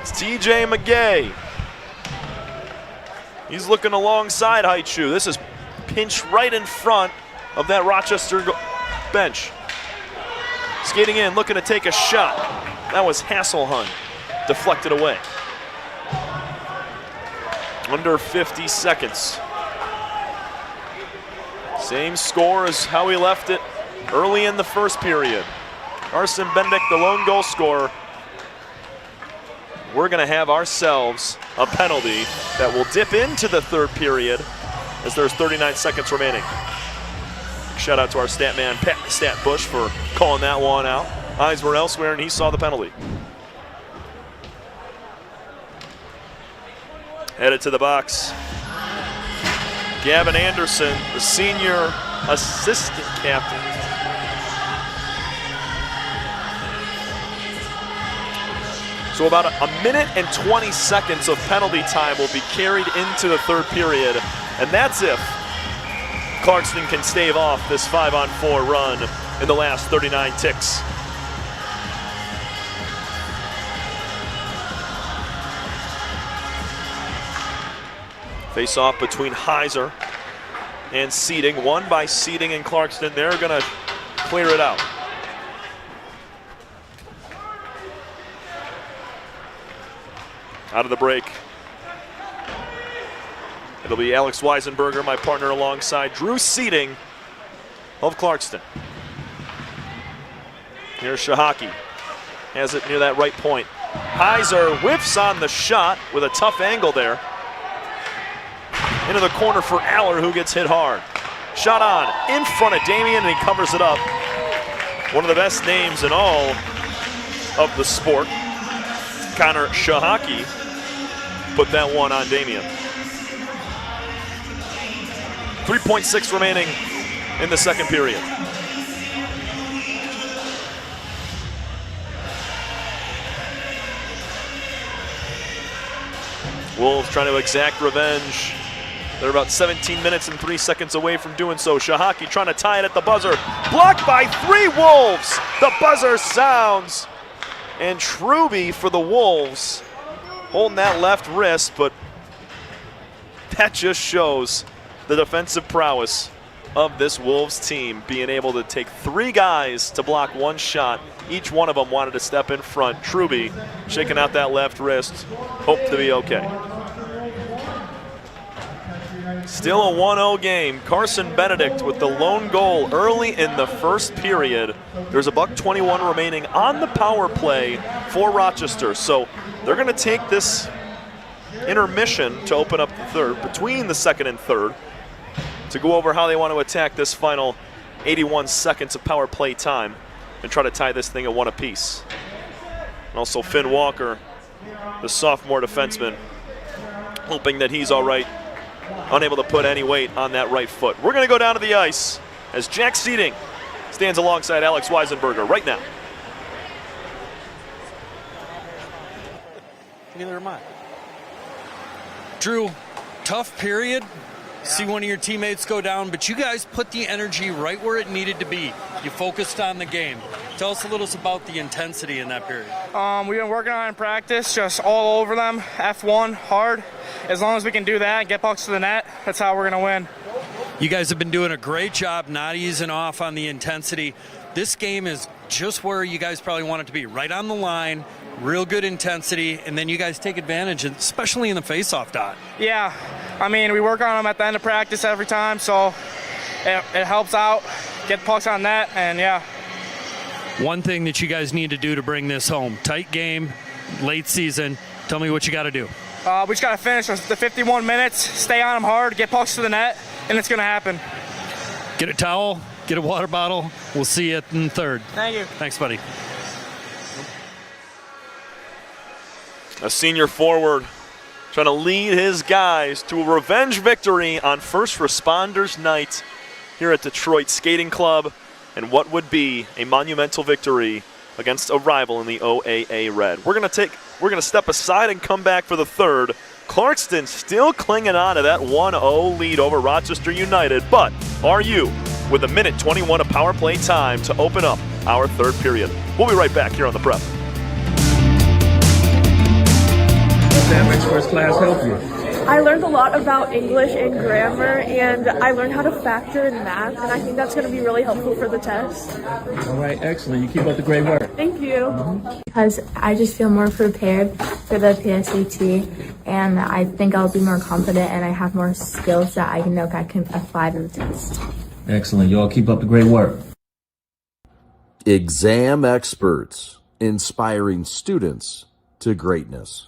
It's TJ McGay. He's looking alongside Haichu. This is pinched right in front of that Rochester bench. Skating in, looking to take a shot. That was Hasselhun. Deflected away. Under 50 seconds. Same score as how we left it early in the first period. Carson Benedict, the lone goal scorer. We're going to have ourselves a penalty that will dip into the third period as there's 39 seconds remaining. Shout out to our stat man, Pat Stat Bush, for calling that one out. Eyes were elsewhere, and he saw the penalty. Headed to the box. Gavin Anderson, the senior assistant captain. So about a minute and 20 seconds of penalty time will be carried into the third period, and that's if Clarkston can stave off this 5-on-4 run in the last 39 ticks. Face off between Heiser and Seating. Won by Seating and Clarkston. They're going to clear it out. Out of the break. It'll be Alex Weisenberger, my partner, alongside Drew Seating of Clarkston. Here's Shahaki. Has it near that right point. Heiser whiffs on the shot with a tough angle there. Into the corner for Aller, who gets hit hard. Shot on in front of Damian, and he covers it up. One of the best names in all of the sport. Connor Shahaki put that one on Damian. 3.6 remaining in the second period. Wolves trying to exact revenge. They're about 17 minutes and 3 seconds away from doing so. Shahaki trying to tie it at the buzzer. Blocked by 3 Wolves. The buzzer sounds. And Truby for the Wolves holding that left wrist, but that just shows the defensive prowess of this Wolves team, being able to take 3 guys to block 1 shot. Each one of them wanted to step in front. Truby shaking out that left wrist, hope to be okay. Still a 1-0 game. Carson Benedict with the lone goal early in the first period. There's a $1:21 remaining on the power play for Rochester. So they're going to take this intermission to open up the third, between the second and third, to go over how they want to attack this final 81 seconds of power play time and try to tie this thing at 1 apiece. And also Finn Walker, the sophomore defenseman, hoping that he's all right, unable to put any weight on that right foot. We're going to go down to the ice as Jack Seating stands alongside Alex Weisenberger right now. Neither am I. Drew, tough period. See one of your teammates go down, but you guys put the energy right where it needed to be. You focused on the game. Tell us a little about the intensity in that period. We've been working on it in practice, just all over them, F1, hard. As long as we can do that and get pucks to the net, that's how we're going to win. You guys have been doing a great job not easing off on the intensity. This game is just where you guys probably want it to be, right on the line, real good intensity, and then you guys take advantage, especially in the face-off dot. Yeah, I mean, we work on them at the end of practice every time, so it helps out, get pucks on net, and yeah. One thing that you guys need to do to bring this home, tight game, late season, tell me what you got to do. We just got to finish the 51 minutes, stay on them hard, get pucks to the net, and it's going to happen. Get a towel, get a water bottle. We'll see you in third. Thank you. Thanks, buddy. A senior forward trying to lead his guys to a revenge victory on First Responders Night here at Detroit Skating Club, and what would be a monumental victory against a rival in the OAA Red. We're gonna step aside and come back for the third. Clarkston still clinging on to that 1-0 lead over Rochester United, but are you, with 1:21 of power play time to open up our third period. We'll be right back here on The Prep. Exam Experts class help you? I learned a lot about English and grammar, and I learned how to factor in math, and I think that's going to be really helpful for the test. All right, excellent. You keep up the great work. Thank you. Because I just feel more prepared for the PSAT, and I think I'll be more confident, and I have more skills that I know I can apply to the test. Excellent. You all keep up the great work. Exam Experts, inspiring students to greatness.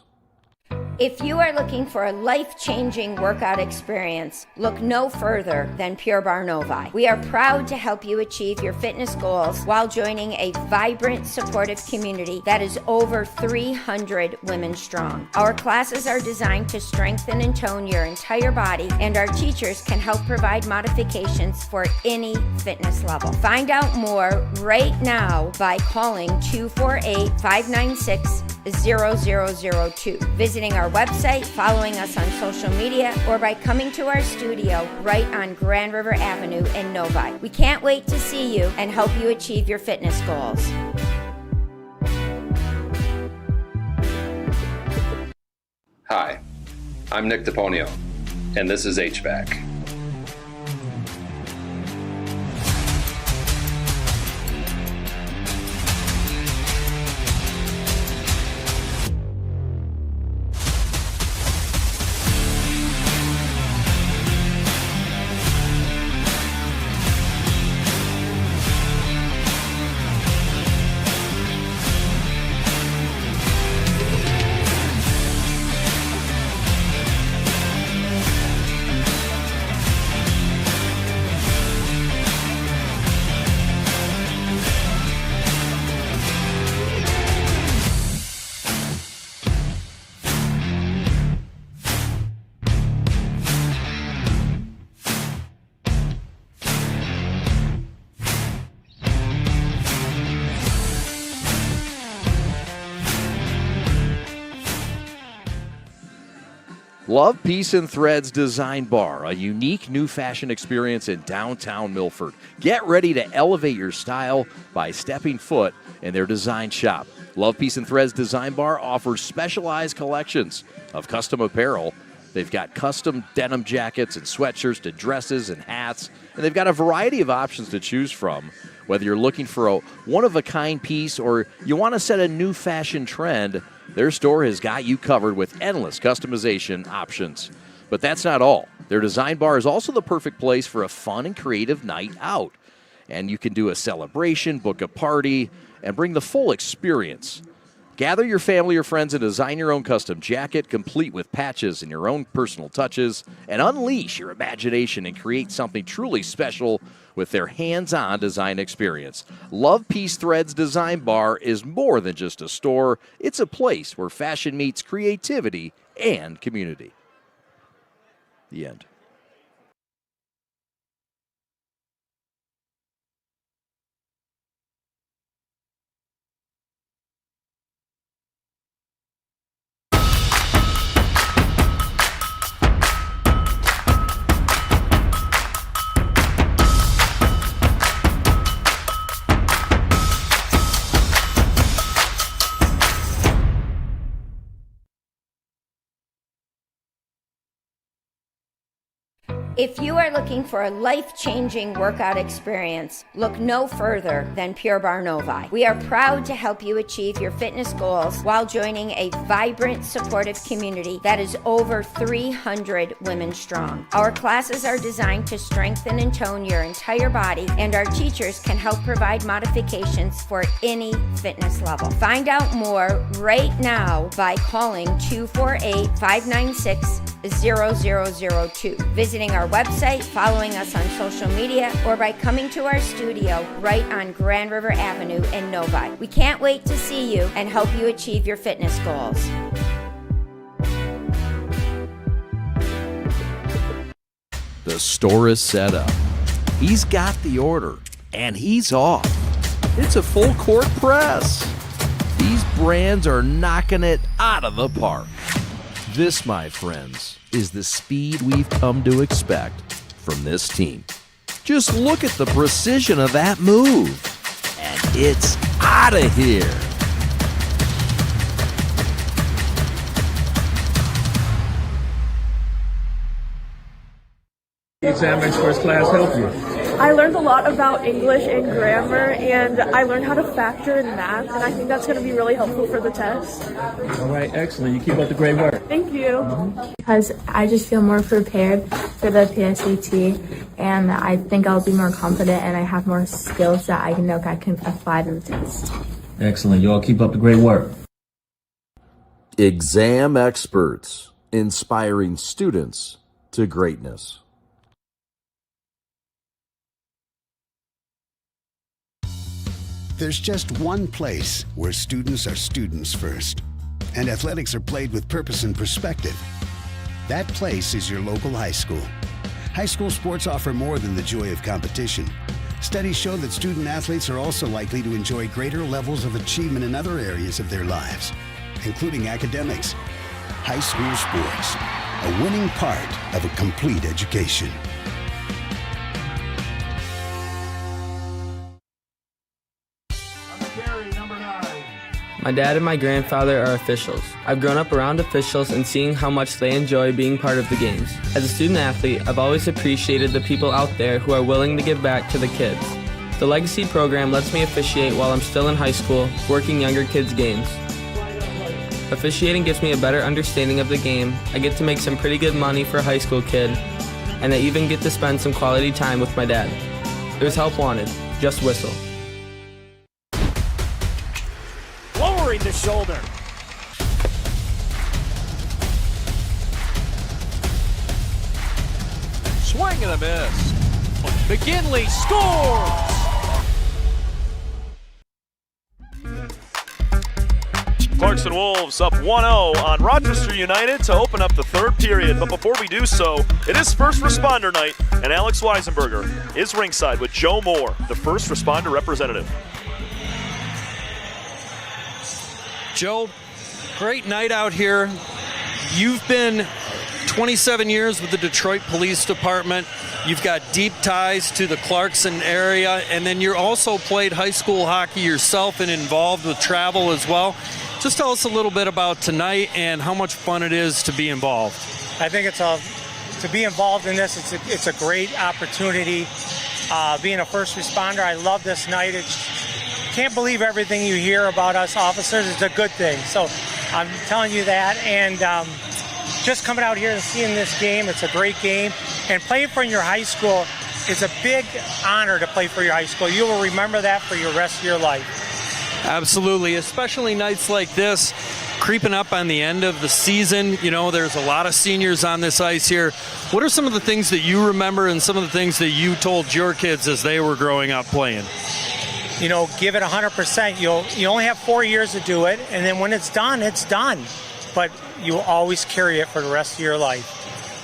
If you are looking for a life-changing workout experience, look no further than Pure Barre Novi. We are proud to help you achieve your fitness goals while joining a vibrant, supportive community that is over 300 women strong. Our classes are designed to strengthen and tone your entire body, and our teachers can help provide modifications for any fitness level. Find out more right now by calling 248-596-0002. Visiting our website, following us on social media, or by coming to our studio right on Grand River Avenue in Novi. We can't wait to see you and help you achieve your fitness goals. Hi, I'm Nick DePonio, and this is HVAC. Love, Peace, and Threads Design Bar, a unique new fashion experience in downtown Milford. Get ready to elevate your style by stepping foot in their design shop. Love, Peace, and Threads Design Bar offers specialized collections of custom apparel. They've got custom denim jackets and sweatshirts to dresses and hats, and they've got a variety of options to choose from. Whether you're looking for a one-of-a-kind piece or you want to set a new fashion trend, their store has got you covered with endless customization options. But that's not all. Their design bar is also the perfect place for a fun and creative night out. And you can do a celebration, book a party, and bring the full experience. Gather your family or friends and design your own custom jacket, complete with patches and your own personal touches, and unleash your imagination and create something truly special with their hands-on design experience. Love, Peace, Threads Design Bar is more than just a store. It's a place where fashion meets creativity and community. The end. If you are looking for a life-changing workout experience, look no further than Pure Barre Novi. We are proud to help you achieve your fitness goals while joining a vibrant, supportive community that is over 300 women strong. Our classes are designed to strengthen and tone your entire body, and our teachers can help provide modifications for any fitness level. Find out more right now by calling 248-596-0002, visiting our website, following us on social media, or by coming to our studio right on Grand River Avenue in Novi. We can't wait to see you and help you achieve your fitness goals. The store is set up. He's got the order, and he's off. It's a full court press. These brands are knocking it out of the park. This, my friends, is the speed we've come to expect from this team. Just look at the precision of that move, and it's out of here. Exam First Class help you? I learned a lot about English and grammar, and I learned how to factor in math, and I think that's going to be really helpful for the test. All right, excellent. You keep up the great work. Thank you. Because I just feel more prepared for the PSAT, and I think I'll be more confident, and I have more skills that I know I can apply to the test. Excellent. You all keep up the great work. Exam experts, inspiring students to greatness. There's just one place where students are students first, and athletics are played with purpose and perspective. That place is your local high school. High school sports offer more than the joy of competition. Studies show that student athletes are also likely to enjoy greater levels of achievement in other areas of their lives, including academics. High school sports, a winning part of a complete education. My dad and my grandfather are officials. I've grown up around officials and seeing how much they enjoy being part of the games. As a student athlete, I've always appreciated the people out there who are willing to give back to the kids. The Legacy program lets me officiate while I'm still in high school, working younger kids' games. Officiating gives me a better understanding of the game. I get to make some pretty good money for a high school kid, and I even get to spend some quality time with my dad. There's help wanted. Just whistle. Lowering the shoulder. Swing and a miss. McGinley scores! Clarkston Wolves up 1-0 on Rochester United to open up the third period. But before we do so, it is first responder night, and Alex Weisenberger is ringside with Joe Moore, the first responder representative. Joe, great night out here. You've been 27 years with the Detroit Police Department. You've got deep ties to the Clarkston area, and then you're also played high school hockey yourself and involved with travel as well. Just tell us a little bit about tonight and how much fun it is to be involved. I think to be involved in this, it's a great opportunity. Being a first responder, I love this night. Can't believe everything you hear about us officers. It's a good thing. So I'm telling you that. And just coming out here and seeing this game, it's a great game. And playing for your high school is a big honor to play for your high school. You will remember that for your rest of your life. Absolutely, especially nights like this, creeping up on the end of the season. You know, there's a lot of seniors on this ice here. What are some of the things that you remember and some of the things that you told your kids as they were growing up playing? You know, give it 100%. You only have 4 years to do it, and then when it's done, it's done. But you always carry it for the rest of your life.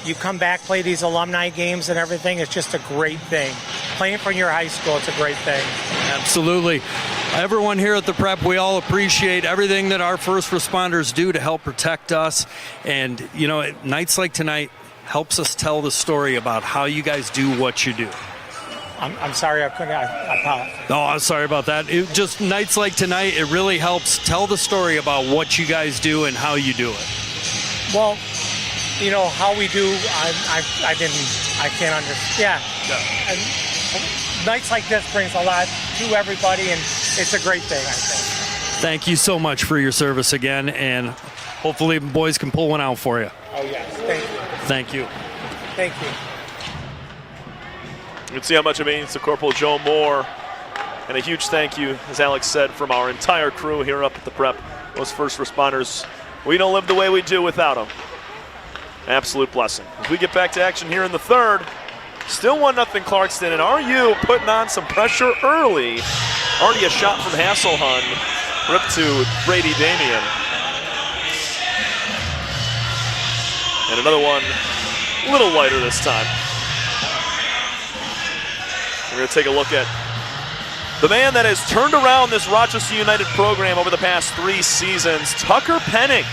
You come back, play these alumni games and everything, it's just a great thing. Playing for your high school, it's a great thing. Absolutely. Everyone here at the Prep, we all appreciate everything that our first responders do to help protect us. And, you know, nights like tonight helps us tell the story about how you guys do what you do. I'm sorry, I apologize. Oh, I'm sorry about that. Just nights like tonight, it really helps tell the story about what you guys do and how you do it. Well, you know, how we do, I can't understand. Yeah. And nights like this brings a lot to everybody, and it's a great thing, I think. Thank you so much for your service again, and hopefully the boys can pull one out for you. Oh, yes. Thank you. Thank you. Thank you. You can see how much it means to Corporal Joe Moore. And a huge thank you, as Alex said, from our entire crew here up at the Prep. Those first responders, we don't live the way we do without them. Absolute blessing. As we get back to action here in the third, still 1-0 Clarkston, and RU putting on some pressure early. Already a shot from Hasselhund, ripped to Brady Damian. And another one, a little lighter this time. We're going to take a look at the man that has turned around this Rochester United program over the past 3 seasons, Tucker Penning.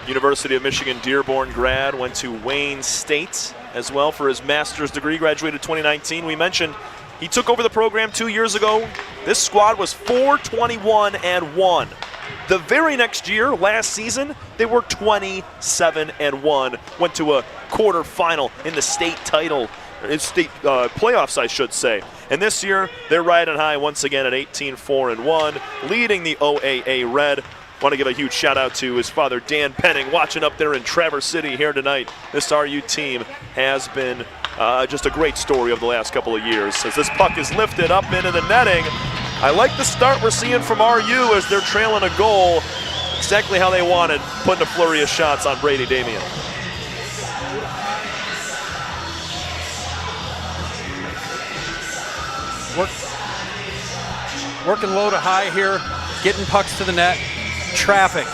University of Michigan Dearborn grad, went to Wayne State as well for his master's degree, graduated 2019. We mentioned he took over the program 2 years ago. This squad was 4-21-1. The very next year, last season, they were 27-1. Went to a quarterfinal in the state title. State playoffs, I should say. And this year, they're riding high once again at 18-4-1, leading the OAA Red. Want to give a huge shout out to his father, Dan Penning, watching up there in Traverse City here tonight. This RU team has been just a great story of the last couple of years. As this puck is lifted up into the netting, I like the start we're seeing from RU as they're trailing a goal. Exactly how they wanted, putting a flurry of shots on Brady Damian. Working low to high here, getting pucks to the net, traffic.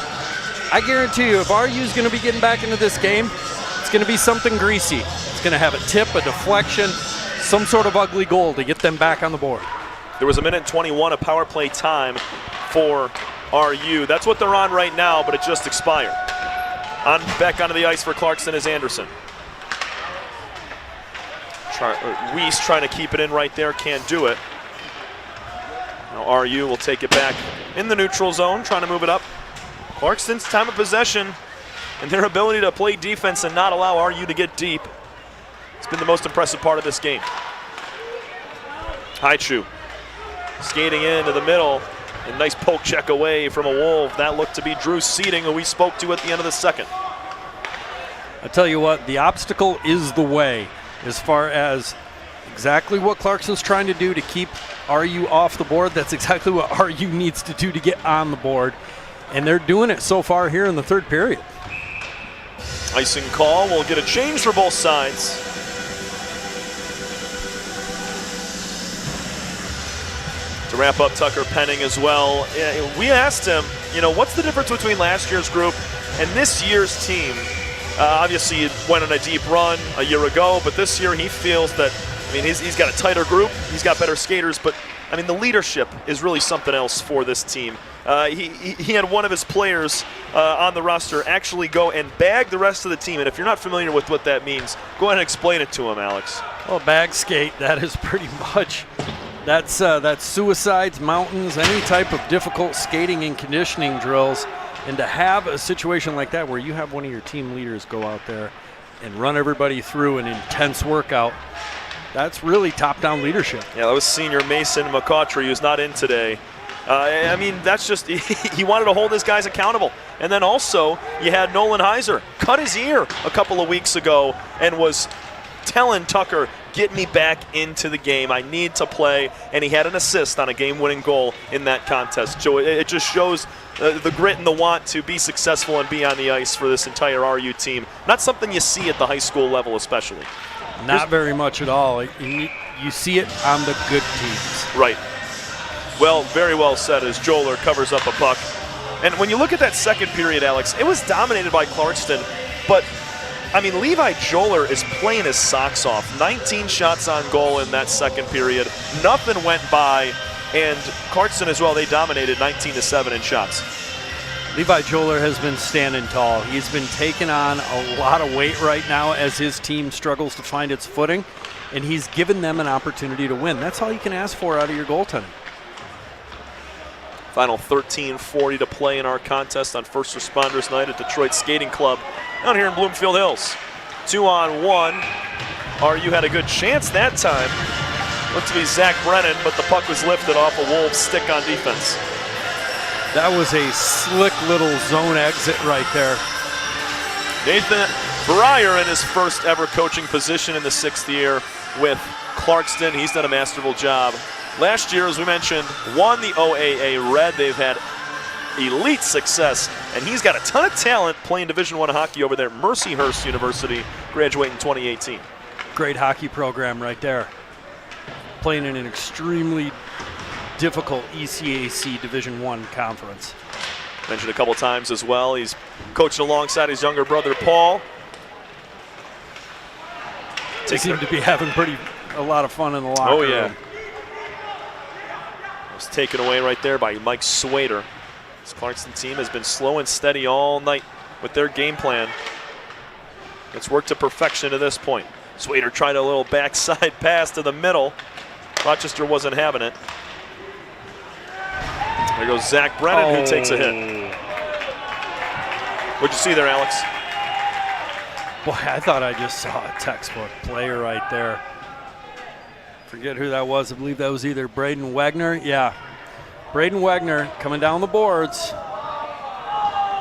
I guarantee you, if RU's going to be getting back into this game, it's going to be something greasy. It's going to have a tip, a deflection, some sort of ugly goal to get them back on the board. There was 1:21 of power play time for RU. That's what they're on right now, but it just expired. Back onto the ice for Clarkston is Anderson. Weiss trying to keep it in right there, can't do it. Now RU will take it back in the neutral zone, trying to move it up. Clarkston's time of possession and their ability to play defense and not allow RU to get deep. It's been the most impressive part of this game. Haichu skating into the middle. A nice poke check away from a Wolf. That looked to be Drew Seating, who we spoke to at the end of the second. I tell you what, the obstacle is the way as far as exactly what Clarkston's trying to do to keep RU off the board. That's exactly what RU needs to do to get on the board. And they're doing it so far here in the third period. Icing call. We'll get a change for both sides. To wrap up Tucker Penning as well, we asked him, what's the difference between last year's group and this year's team? Obviously, he went on a deep run a year ago, but this year he feels that, he's got a tighter group, he's got better skaters, but, the leadership is really something else for this team. He had one of his players on the roster actually go and bag the rest of the team. And if you're not familiar with what that means, go ahead and explain it to him, Alex. Well, bag skate, that is pretty much, that's suicides, mountains, any type of difficult skating and conditioning drills. And to have a situation like that where you have one of your team leaders go out there and run everybody through an intense workout, that's really top-down leadership. Yeah, that was senior Mason McCautry, who's not in today. I mean, that's just, he wanted to hold his guys accountable. And then also, you had Nolan Heiser cut his ear a couple of weeks ago and was telling Tucker, get me back into the game. I need to play. And he had an assist on a game-winning goal in that contest. So it just shows the grit and the want to be successful and be on the ice for this entire RU team. Not something you see at the high school level especially. Not very much at all. You see it on the good teams. Right. Well, very well said as Joler covers up a puck. And when you look at that second period, Alex, it was dominated by Clarkston. But, I mean, Levi Joler is playing his socks off. 19 shots on goal in that second period. Nothing went by. And Clarkston as well, they dominated 19-7 in shots. Levi Joler has been standing tall. He's been taking on a lot of weight right now as his team struggles to find its footing, and he's given them an opportunity to win. That's all you can ask for out of your goaltending. Final 13:40 to play in our contest on First Responders Night at Detroit Skating Club down here in Bloomfield Hills. 2-on-1. RU had a good chance that time. Looked to be Zach Brennan, but the puck was lifted off a Wolves stick on defense. That was a slick little zone exit right there. Nathan Breyer in his first ever coaching position in the 6th year with Clarkston. He's done a masterful job. Last year, as we mentioned, won the OAA Red. They've had elite success, and he's got a ton of talent playing Division I hockey over there at Mercyhurst University, graduating in 2018. Great hockey program right there. Playing in an extremely difficult ECAC Division I conference. Mentioned a couple times as well. He's coaching alongside his younger brother, Paul. They seem to be having a lot of fun in the locker room. Oh, yeah. It was taken away right there by Mike Swader. This Clarkston team has been slow and steady all night with their game plan. It's worked to perfection to this point. Swader tried a little backside pass to the middle. Rochester wasn't having it. There goes Zach Brennan, who takes a hit. What'd you see there, Alex? Boy, I thought I just saw a textbook play right there. Forget who that was. I believe that was either Braden Wagner. Yeah, Braden Wagner coming down the boards.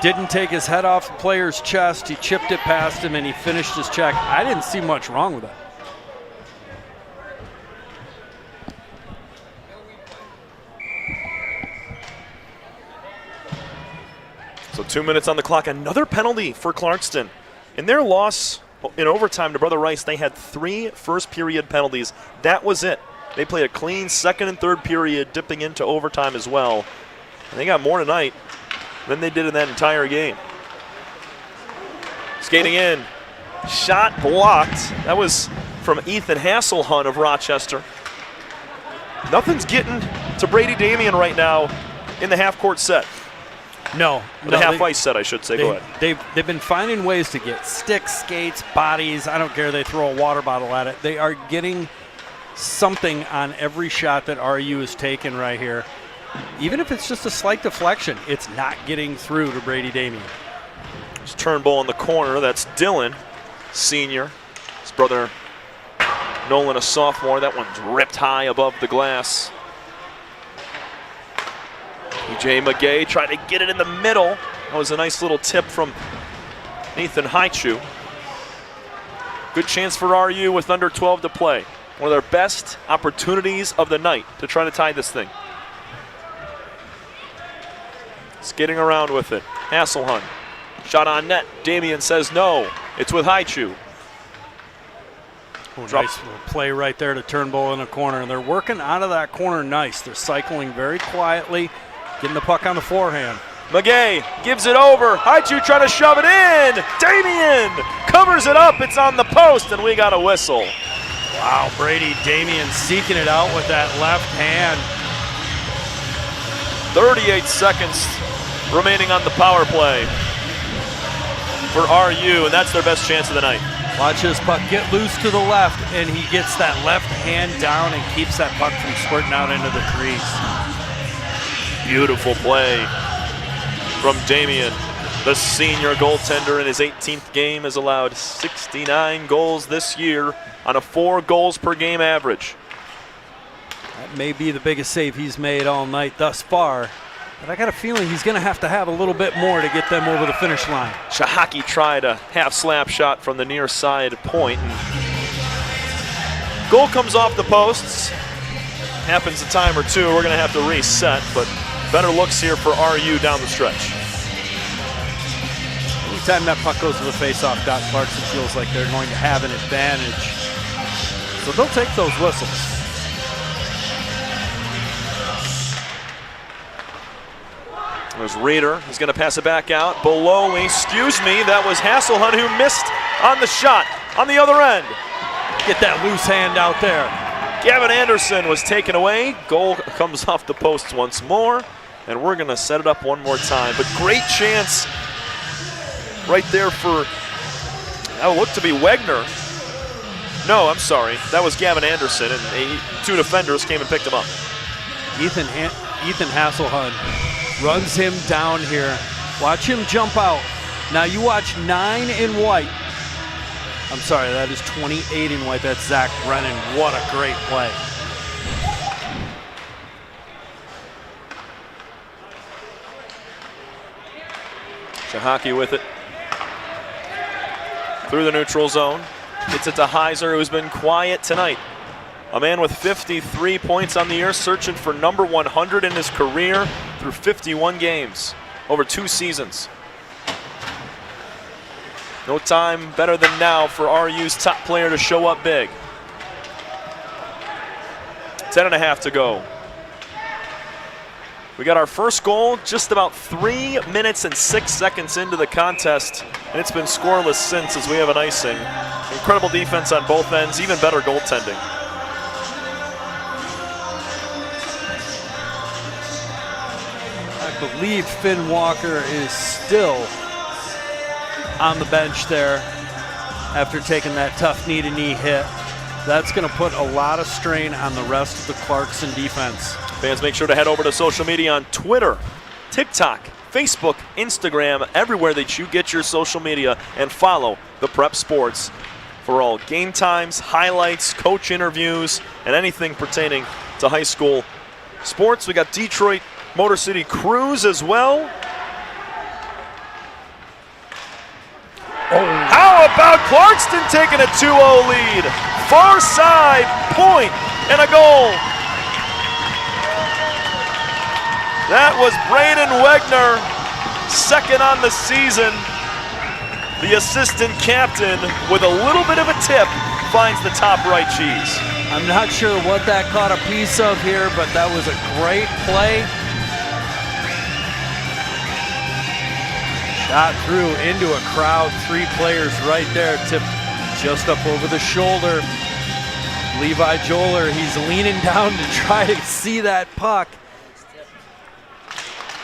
Didn't take his head off the player's chest. He chipped it past him, and he finished his check. I didn't see much wrong with that. So 2 minutes on the clock. Another penalty for Clarkston. In their loss in overtime to Brother Rice, they had 3 first-period penalties. That was it. They played a clean second and third period, dipping into overtime as well. And they got more tonight than they did in that entire game. Skating in. Shot blocked. That was from Ethan Hasselhunt of Rochester. Nothing's getting to Brady Damien right now in the half-court set. No. The half-ice set, I should say. Go ahead. They've been finding ways to get sticks, skates, bodies. I don't care. They throw a water bottle at it. They are getting something on every shot that RU is taking right here. Even if it's just a slight deflection, it's not getting through to Brady Damien. It's Turnbull in the corner. That's Dylan, senior. His brother Nolan, a sophomore. That one's ripped high above the glass. EJ McGay tried to get it in the middle. That was a nice little tip from Nathan Haichu. Good chance for RU with under 12 to play. One of their best opportunities of the night to try to tie this thing. Skidding around with it. Hasselhunt. Shot on net. Damien says no. It's with Haichu. Nice little play right there to Turnbull in the corner. And they're working out of that corner nice. They're cycling very quietly. Getting the puck on the forehand. McGay gives it over. Haichu trying to shove it in. Damien covers it up. It's on the post, and we got a whistle. Wow, Brady Damien seeking it out with that left hand. 38 seconds remaining on the power play for RU, and that's their best chance of the night. Watch this puck get loose to the left, and he gets that left hand down and keeps that puck from squirting out into the crease. Beautiful play from Damien. The senior goaltender in his 18th game has allowed 69 goals this year on a 4 goals per game average. That may be the biggest save he's made all night thus far, but I got a feeling he's going to have a little bit more to get them over the finish line. Shahaki tried a half slap shot from the near side point. And goal comes off the posts. Happens a time or two. We're going to have to reset, but better looks here for RU down the stretch. Anytime that puck goes to the faceoff dot, Clarkston feels like they're going to have an advantage. So they'll take those whistles. There's Reeder. He's going to pass it back out. Below, excuse me, that was Hasselhut who missed on the shot on the other end. Get that loose hand out there. Gavin Anderson was taken away. Goal comes off the posts once more, and we're going to set it up one more time. But great chance right there for, that would look to be Wegner. No, I'm sorry. That was Gavin Anderson, and 2 defenders came and picked him up. Ethan Hasselhut runs him down here. Watch him jump out. Now you watch 9 in white. I'm sorry, that is 28 in white. That's Zach Brennan. What a great play. Shahaki with it. Through the neutral zone. Gets it to Heiser, who's been quiet tonight. A man with 53 points on the year, searching for number 100 in his career through 51 games over 2 seasons. No time better than now for RU's top player to show up big. 10.5 to go. We got our first goal just about 3 minutes and 6 seconds into the contest, and it's been scoreless since as we have an icing. Incredible defense on both ends, even better goaltending. I believe Finn Walker is still on the bench there after taking that tough knee-to-knee hit. That's going to put a lot of strain on the rest of the Clarkston defense. Fans, make sure to head over to social media on Twitter, TikTok, Facebook, Instagram, everywhere that you get your social media, and follow the Prep Sports for all game times, highlights, coach interviews, and anything pertaining to high school sports. We got Detroit Motor City Cruise as well. How about Clarkston taking a 2-0 lead? Far side, point, and a goal. That was Braden Wegner, second on the season. The assistant captain, with a little bit of a tip, finds the top right cheese. I'm not sure what that caught a piece of here, but that was a great play. Shot through into a crowd, 3 players right there, tipped just up over the shoulder. Levi Joler, he's leaning down to try to see that puck.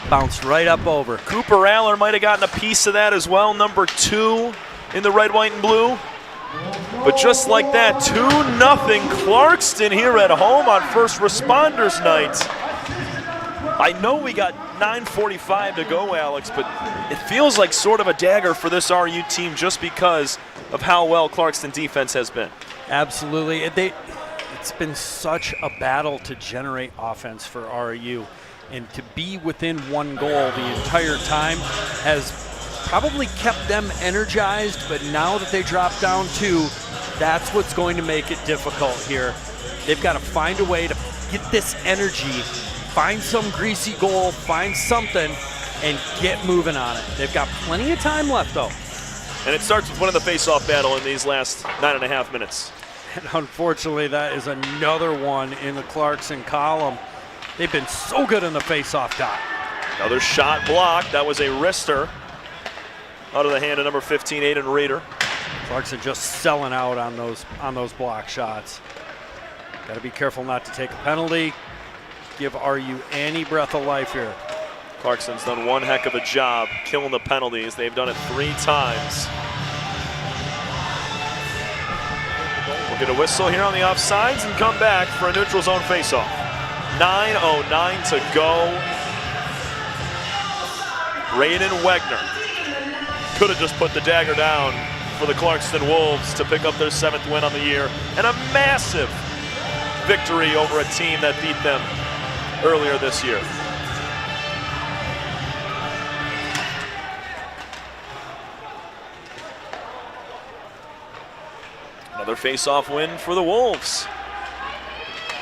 Bounced right up over. Cooper Aller might have gotten a piece of that as well, number 2 in the red, white, and blue. But just like that, 2-0 Clarkston here at home on First Responders Night. I know we got 9:45 to go, Alex, but it feels like sort of a dagger for this RU team just because of how well Clarkston defense has been. Absolutely. It's been such a battle to generate offense for RU. And to be within 1 goal the entire time has probably kept them energized, but now that they drop down 2, that's what's going to make it difficult here. They've got to find a way to get this energy, find some greasy goal, find something, and get moving on it. They've got plenty of time left, though. And it starts with winning the face-off battle in these last 9.5 minutes. And unfortunately, that is another one in the Clarkston column. They've been so good in the face-off dot. Another shot blocked. That was a wrister out of the hand of number 15, Aiden Reeder. Clarkston just selling out on those block shots. Got to be careful not to take a penalty. give RU any breath of life here. Clarkston's done one heck of a job killing the penalties. They've done it 3 times. We'll get a whistle here on the offsides and come back for a neutral zone faceoff. 9:09 to go. Braden Wegner could have just put the dagger down for the Clarkston Wolves to pick up their 7th win on the year, and a massive victory over a team that beat them earlier this year. Another face-off win for the Wolves.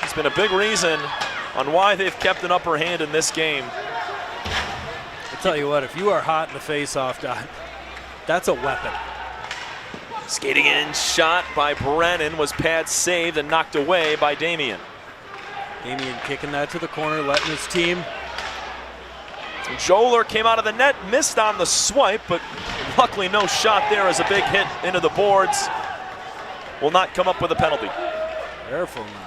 It's been a big reason on why they've kept an upper hand in this game. I tell you what, if you are hot in the face-off, that's a weapon. Skating in, shot by Brennan, was pad saved and knocked away by Damian. Damian kicking that to the corner, letting his team. Joler came out of the net, missed on the swipe, but luckily no shot there as a big hit into the boards. Will not come up with a penalty. Careful now.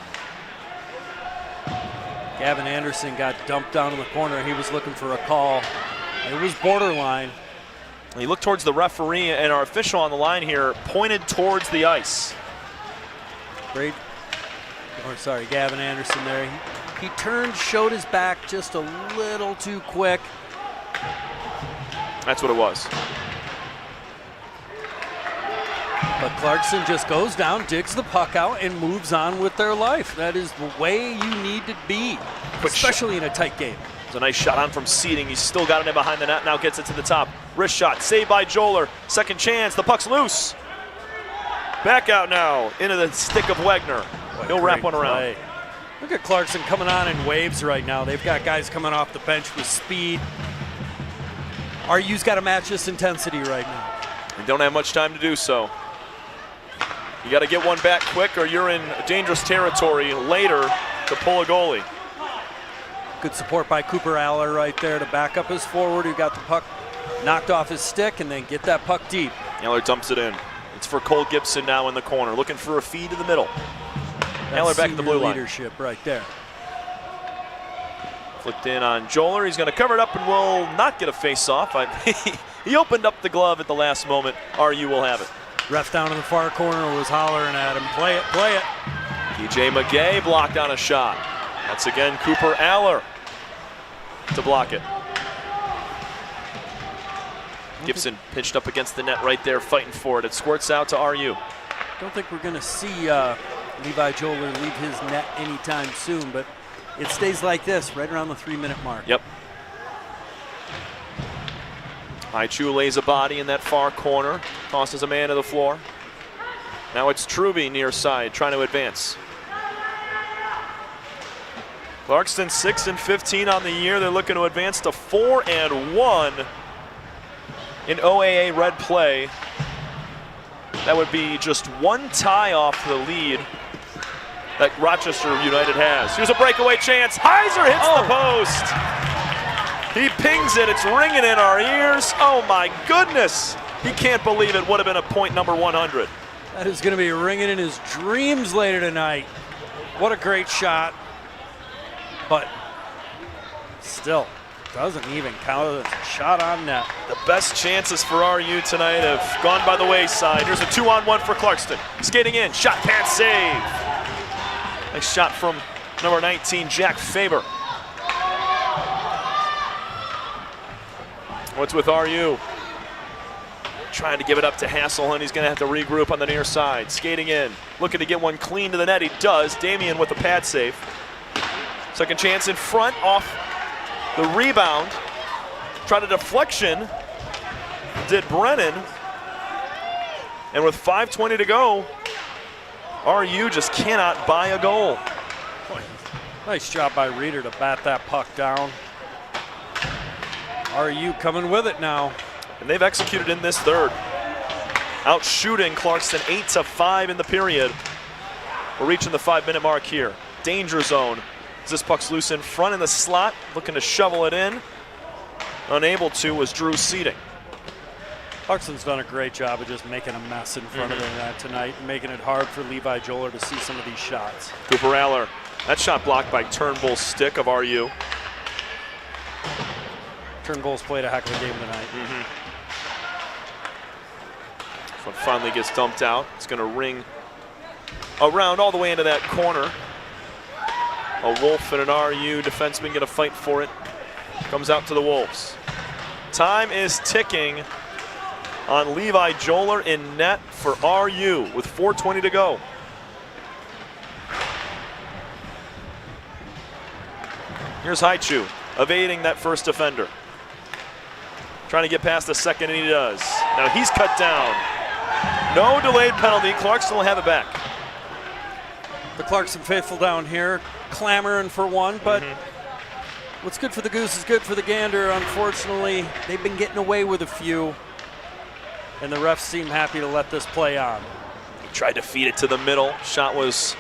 Gavin Anderson got dumped down in the corner. He was looking for a call. It was borderline. He looked towards the referee, and our official on the line here pointed towards the ice. Gavin Anderson there. He turned, showed his back just a little too quick. That's what it was. But Clarkston just goes down, digs the puck out, and moves on with their life. That is the way you need to be, especially in a tight game. It's a nice shot on from Seating. He's still got it in behind the net, now gets it to the top. Wrist shot, saved by Joler. Second chance, the puck's loose. Back out now, into the stick of Wegner. He'll wrap one around. Play. Look at Clarkston coming on in waves right now. They've got guys coming off the bench with speed. RU's got to match this intensity right now. They don't have much time to do so. You got to get one back quick or you're in dangerous territory later to pull a goalie. Good support by Cooper Aller right there to back up his forward who got the puck knocked off his stick and then get that puck deep. Aller dumps it in. It's for Cole Gibson now in the corner, looking for a feed to the middle. Aller back in the blue line. Leadership right there. Flicked in on Joler. He's going to cover it up and will not get a face-off. He opened up the glove at the last moment. RU will have it. Ref down in the far corner was hollering at him. Play it, play it. TJ McGay blocked on a shot. That's again Cooper Aller to block it. Gibson pitched up against the net right there, fighting for it. It squirts out to RU. Don't think we're going to see Levi Joler leave his net anytime soon, but it stays like this right around the 3-minute mark. Yep. Haichu lays a body in that far corner, tosses a man to the floor. Now it's Truby near side trying to advance. Clarkston 6-15 on the year. They're looking to advance to 4-1 in OAA Red play. That would be just one tie off the lead that Rochester United has. Here's a breakaway chance. Heiser hits the post. He pings it. It's ringing in our ears. Oh my goodness. He can't believe it would have been a point number 100. That is going to be ringing in his dreams later tonight. What a great shot. But still, doesn't even count as a shot on net. The best chances for RU tonight have gone by the wayside. Here's a 2-on-1 for Clarkston. Skating in, shot, pass, save. Nice shot from number 19, Jack Faber. What's with RU? Trying to give it up to Hasselhund. He's going to have to regroup on the near side. Skating in, looking to get one clean to the net. He does. Damian with a pad save. Second chance in front, off the rebound. Tried a deflection. Did Brennan. And with 5:20 to go, RU just cannot buy a goal. Nice job by Reeder to bat that puck down. RU coming with it now. And they've executed in this third. Out shooting Clarkston 8-5 in the period. We're reaching the 5-minute mark here. Danger zone. As this puck's loose in front in the slot, looking to shovel it in. Unable to was Drew Seating. Clarkston's done a great job of just making a mess in front of the net tonight and making it hard for Levi Joler to see some of these shots. Cooper Aller That shot blocked by Turnbull's stick of RU. Turnbull's played a heck of a game tonight. This one finally gets dumped out. It's going to ring around all the way into that corner. A Wolf and an RU defenseman going to fight for it. Comes out to the Wolves. Time is ticking on Levi Joler in net for RU with 4:20 to go. Here's Haichu evading that first defender. Trying to get past the second, and he does. Now he's cut down. No delayed penalty. Clarkston will have it back. The Clarkston faithful down here clamoring for one, but what's good for the goose is good for the gander. Unfortunately, they've been getting away with a few, and the refs seem happy to let this play on. He tried to feed it to the middle. Shot was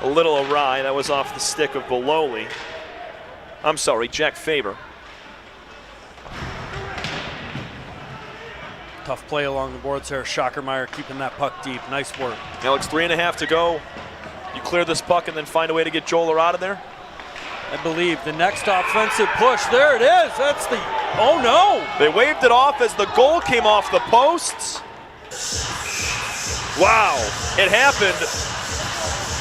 a little awry. That was off the stick of Bololi. I'm sorry, Jack Faber. Tough play along the boards there. Schockermeyer keeping that puck deep. Nice work. Alex, 3.5 to go. You clear this puck and then find a way to get Joler out of there? I believe the next offensive push. There it is. That's the, oh no. They waved it off as the goal came off the posts. Wow, it happened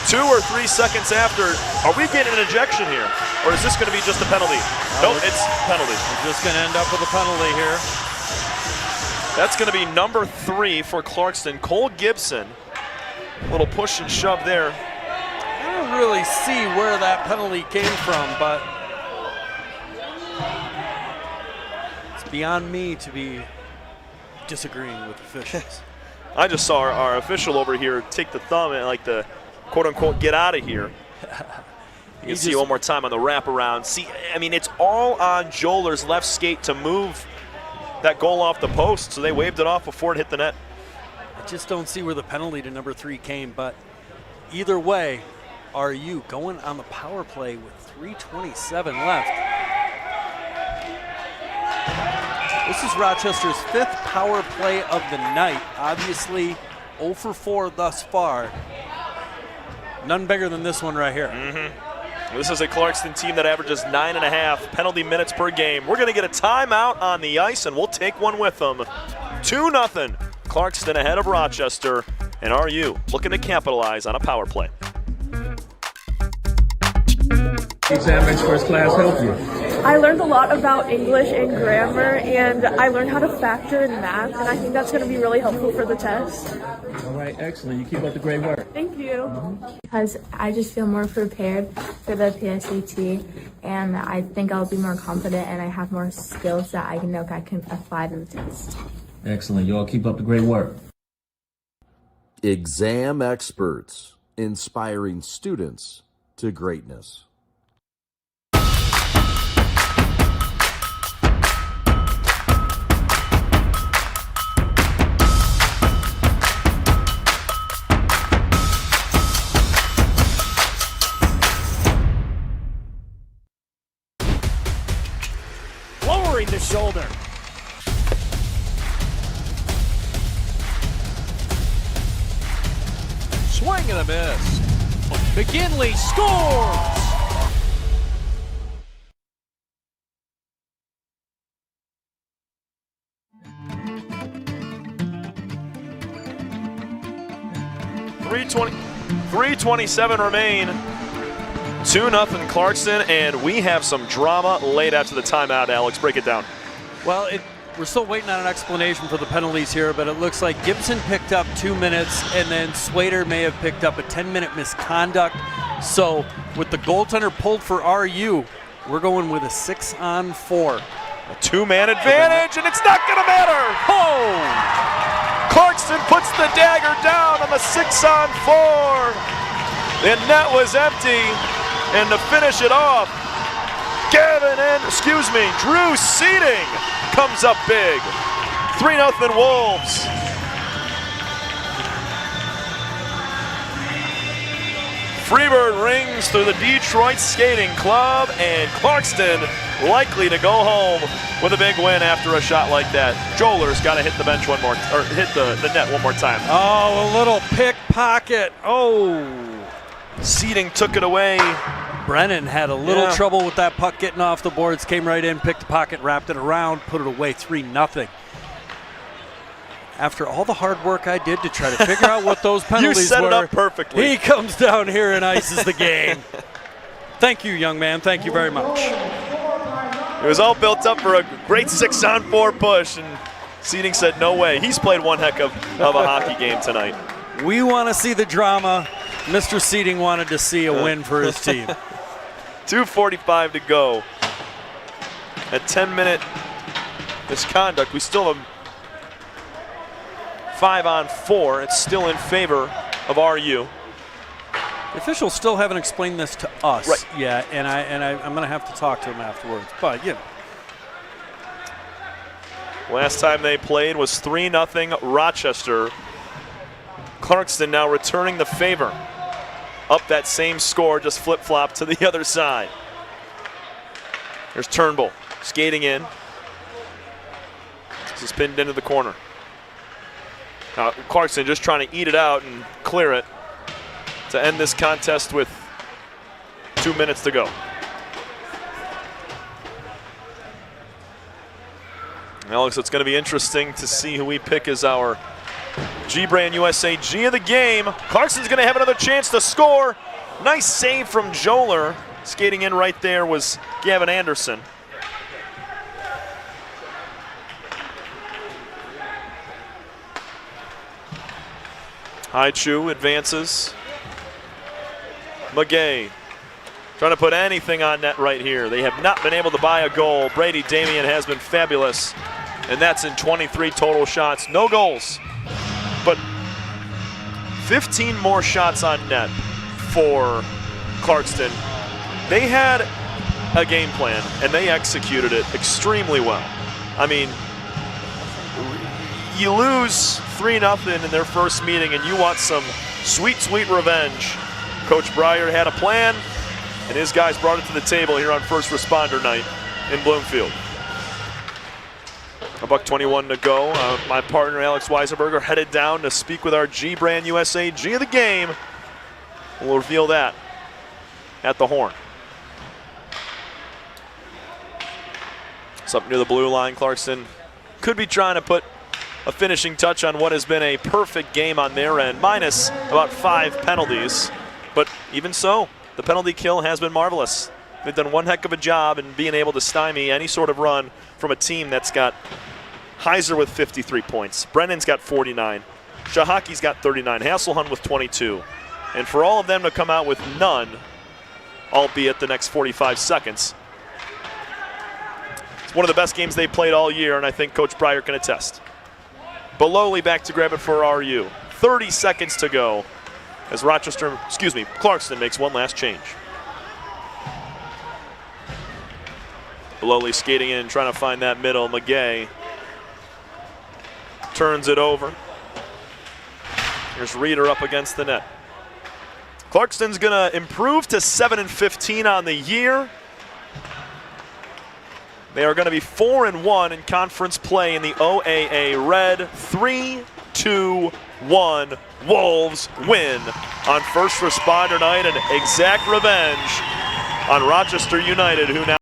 2 or 3 seconds after. Are we getting an ejection here? Or is this going to be just a penalty? Nope, it's penalty. We're just going to end up with a penalty here. That's going to be number 3 for Clarkston. Cole Gibson. A little push and shove there. I don't really see where that penalty came from, but it's beyond me to be disagreeing with officials. I just saw our official over here take the thumb and like the quote-unquote get out of here. You can see one more time on the wraparound. See, I mean, it's all on Joler's left skate to move that goal off the post, so they waved it off before it hit the net. I just don't see where the penalty to number 3 came, but either way, RU going on the power play with 3:27 left. This is Rochester's 5th power play of the night. Obviously, 0 for 4 thus far. None bigger than this one right here. This is a Clarkston team that averages 9.5 penalty minutes per game. We're going to get a timeout on the ice, and we'll take one with them. 2-0. Clarkston ahead of Rochester, and RU looking to capitalize on a power play. Examines first class help you? I learned a lot about English and grammar, and I learned how to factor in math, and I think that's going to be really helpful for the test. All right, excellent. You keep up the great work. Thank you. Because I just feel more prepared for the PSAT, and I think I'll be more confident, and I have more skills that I know I can apply to the test. Excellent. You all keep up the great work. Exam experts, inspiring students to greatness. Lowering the shoulder. Swing and a miss. McGinley scores! .327 remain. 2-0 Clarkston, and we have some drama late after the timeout. Alex, break it down. Well, we're still waiting on an explanation for the penalties here, but it looks like Gibson picked up 2 minutes, and then Swader may have picked up a 10-minute misconduct. So with the goaltender pulled for RU, we're going with a 6-on-4. A 2-man advantage, and it's not going to matter. Oh! Clarkston puts the dagger down on the 6-on-4. The net was empty, and to finish it off, Drew Seating comes up big. 3-0 Wolves. Freebird rings through the Detroit Skating Club, and Clarkston likely to go home with a big win after a shot like that. Joler's got to hit the bench one more, or hit the net one more time. Oh, a little pickpocket. Oh. Seating took it away. Brennan had a little trouble with that puck getting off the boards, came right in, picked the pocket, wrapped it around, put it away, 3-0. After all the hard work I did to try to figure out what those penalties were. You set it up perfectly. He comes down here and ices the game. Thank you, young man. Thank you very much. It was all built up for a great 6-on-4 push, and Seating said no way. He's played one heck of a hockey game tonight. We want to see the drama. Mr. Seating wanted to see a win for his team. 2:45 to go. A 10-minute misconduct. We still have 5-on-4. It's still in favor of RU. The officials still haven't explained this to us yet, and I'm going to have to talk to them afterwards. But, you know. Last time they played was 3-0 Rochester. Clarkston now returning the favor. Up that same score, just flip-flop to the other side. Here's Turnbull skating in. This is pinned into the corner. Now Clarkston just trying to eat it out and clear it to end this contest with 2 minutes to go. Alex, it's going to be interesting to see who we pick as our G-Brand USA G of the game. Clarkston's going to have another chance to score. Nice save from Joler. Skating in right there was Gavin Anderson. Haichu advances. Magay trying to put anything on net right here. They have not been able to buy a goal. Brady Damian has been fabulous, and that's in 23 total shots. No goals, but 15 more shots on net for Clarkston. They had a game plan, and they executed it extremely well. I mean, you lose 3-0 in their first meeting, and you want some sweet, sweet revenge. Coach Breyer had a plan, and his guys brought it to the table here on First Responder Night in Bloomfield. $1:21 to go. My partner Alex Weisenberger headed down to speak with our G-Brand USA G of the game. We'll reveal that at the horn. It's up near the blue line. Clarkston could be trying to put a finishing touch on what has been a perfect game on their end, minus about 5 penalties. But even so, the penalty kill has been marvelous. They've done one heck of a job in being able to stymie any sort of run from a team that's got Heiser with 53 points. Brennan's got 49. Shahaki's got 39. Hasselhund with 22. And for all of them to come out with none, albeit the next 45 seconds, it's one of the best games they've played all year, and I think Coach Breyer can attest. Belowly back to grab it for RU. 30 seconds to go as Clarkston makes one last change. Belowly skating in, trying to find that middle. Magay turns it over. Here's Reeder up against the net. Clarkston's going to improve to 7-15 on the year. They are going to be 4-1 in conference play in the OAA Red. 3-2-1 Wolves win on First Responder Night, an exact revenge on Rochester United, who now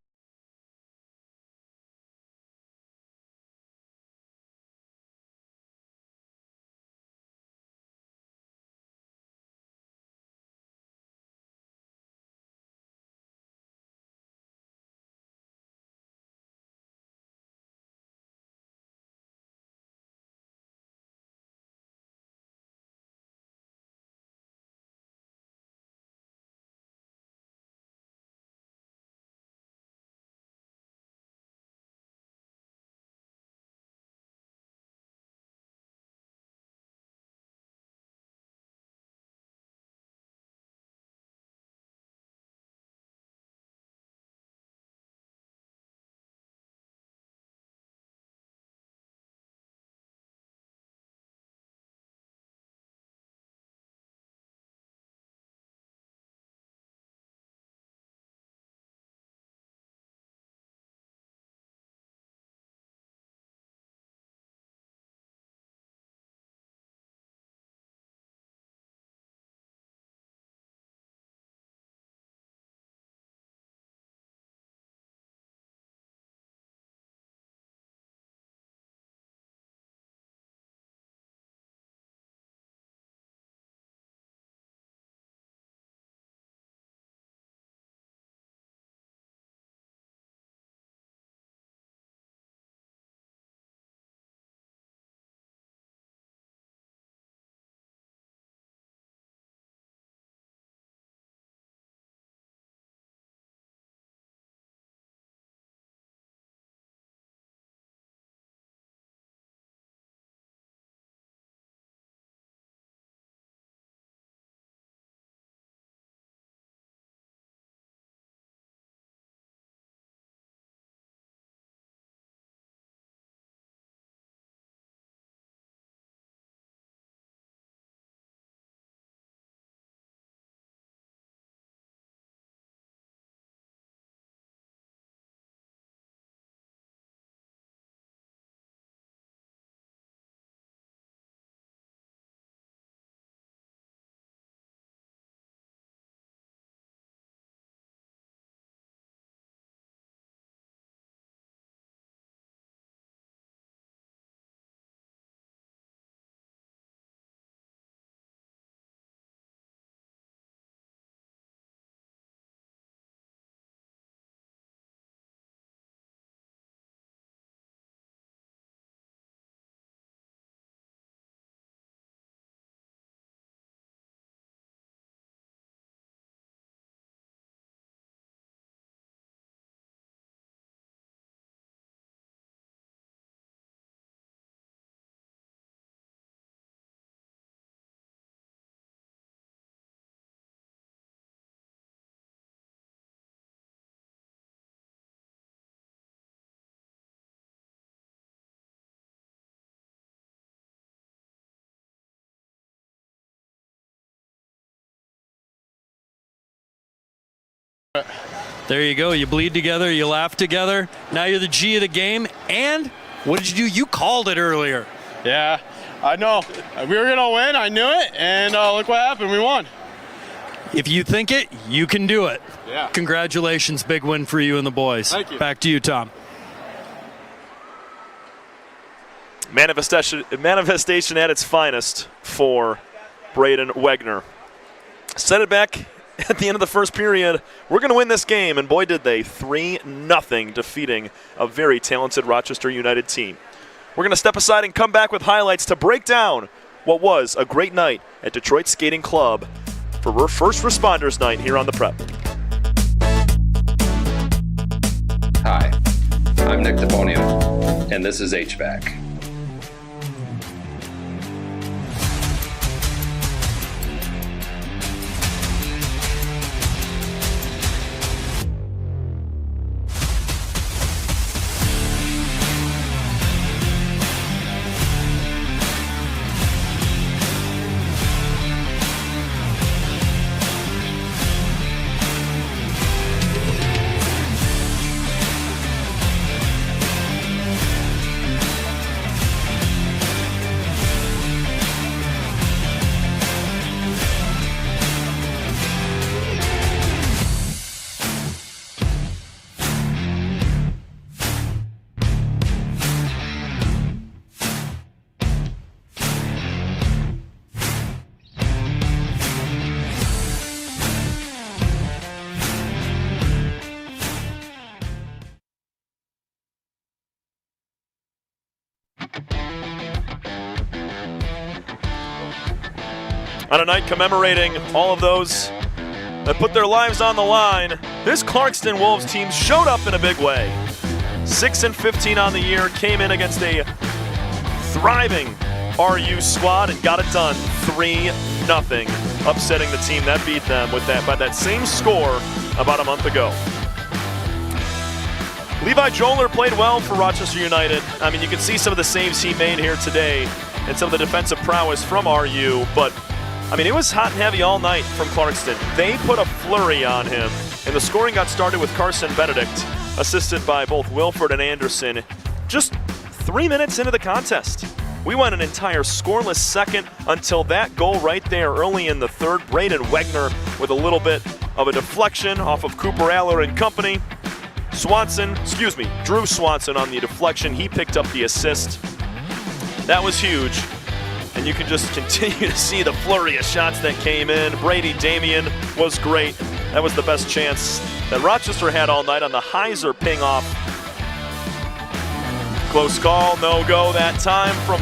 There you go. You bleed together, you laugh together. Now you're the G of the game. And what did you do? You called it earlier. Yeah, I know. We were going to win. I knew it. And look what happened. We won. If you think it, you can do it. Yeah. Congratulations. Big win for you and the boys. Thank you. Back to you, Tom. Manifestation at its finest for Braden Wegner. Set it back at the end of the first period. We're going to win this game, and boy did they. 3-0, defeating a very talented Rochester United team. We're going to step aside and come back with highlights to break down what was a great night at Detroit Skating Club for First Responders Night here on The Prep. Hi, I'm Nick DePonio, and this is HVAC. On a night commemorating all of those that put their lives on the line, this Clarkston Wolves team showed up in a big way. 6-15 on the year, came in against a thriving RU squad and got it done 3-0, upsetting the team that beat them with that by that same score about a month ago. Levi Joler played well for Rochester United. I mean, you can see some of the saves he made here today and some of the defensive prowess from RU, but I mean, it was hot and heavy all night from Clarkston. They put a flurry on him, and the scoring got started with Carson Benedict, assisted by both Wilford and Anderson, just 3 minutes into the contest. We went an entire scoreless second until that goal right there early in the third. Braden Wegner with a little bit of a deflection off of Cooper Aller and company. Drew Swanson on the deflection. He picked up the assist. That was huge. And you can just continue to see the flurry of shots that came in. Brady Damien was great. That was the best chance that Rochester had all night on the Heiser ping off. Close call, no go that time from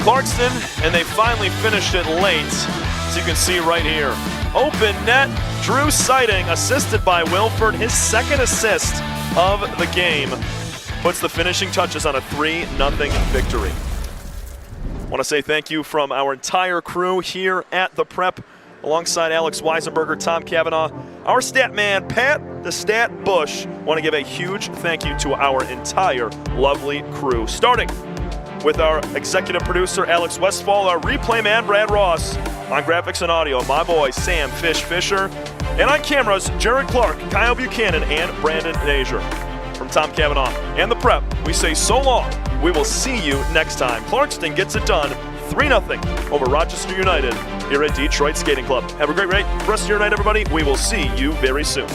Clarkston, and they finally finished it late, as you can see right here. Open net, Drew Sighting, assisted by Wilford, his second assist of the game, puts the finishing touches on a 3-0 victory. I want to say thank you from our entire crew here at The Prep, alongside Alex Weisenberger, Tom Cavanaugh, our stat man, Pat the Stat Bush. I want to give a huge thank you to our entire lovely crew, starting with our executive producer, Alex Westfall, our replay man, Brad Ross, on graphics and audio, my boy, Sam Fish Fisher, and on cameras, Jared Clark, Kyle Buchanan, and Brandon Nazier. From Tom Cavanaugh and The Prep, we say so long. We will see you next time. Clarkston gets it done 3-0 over Rochester United here at Detroit Skating Club. Have a great rest of your night, everybody. We will see you very soon.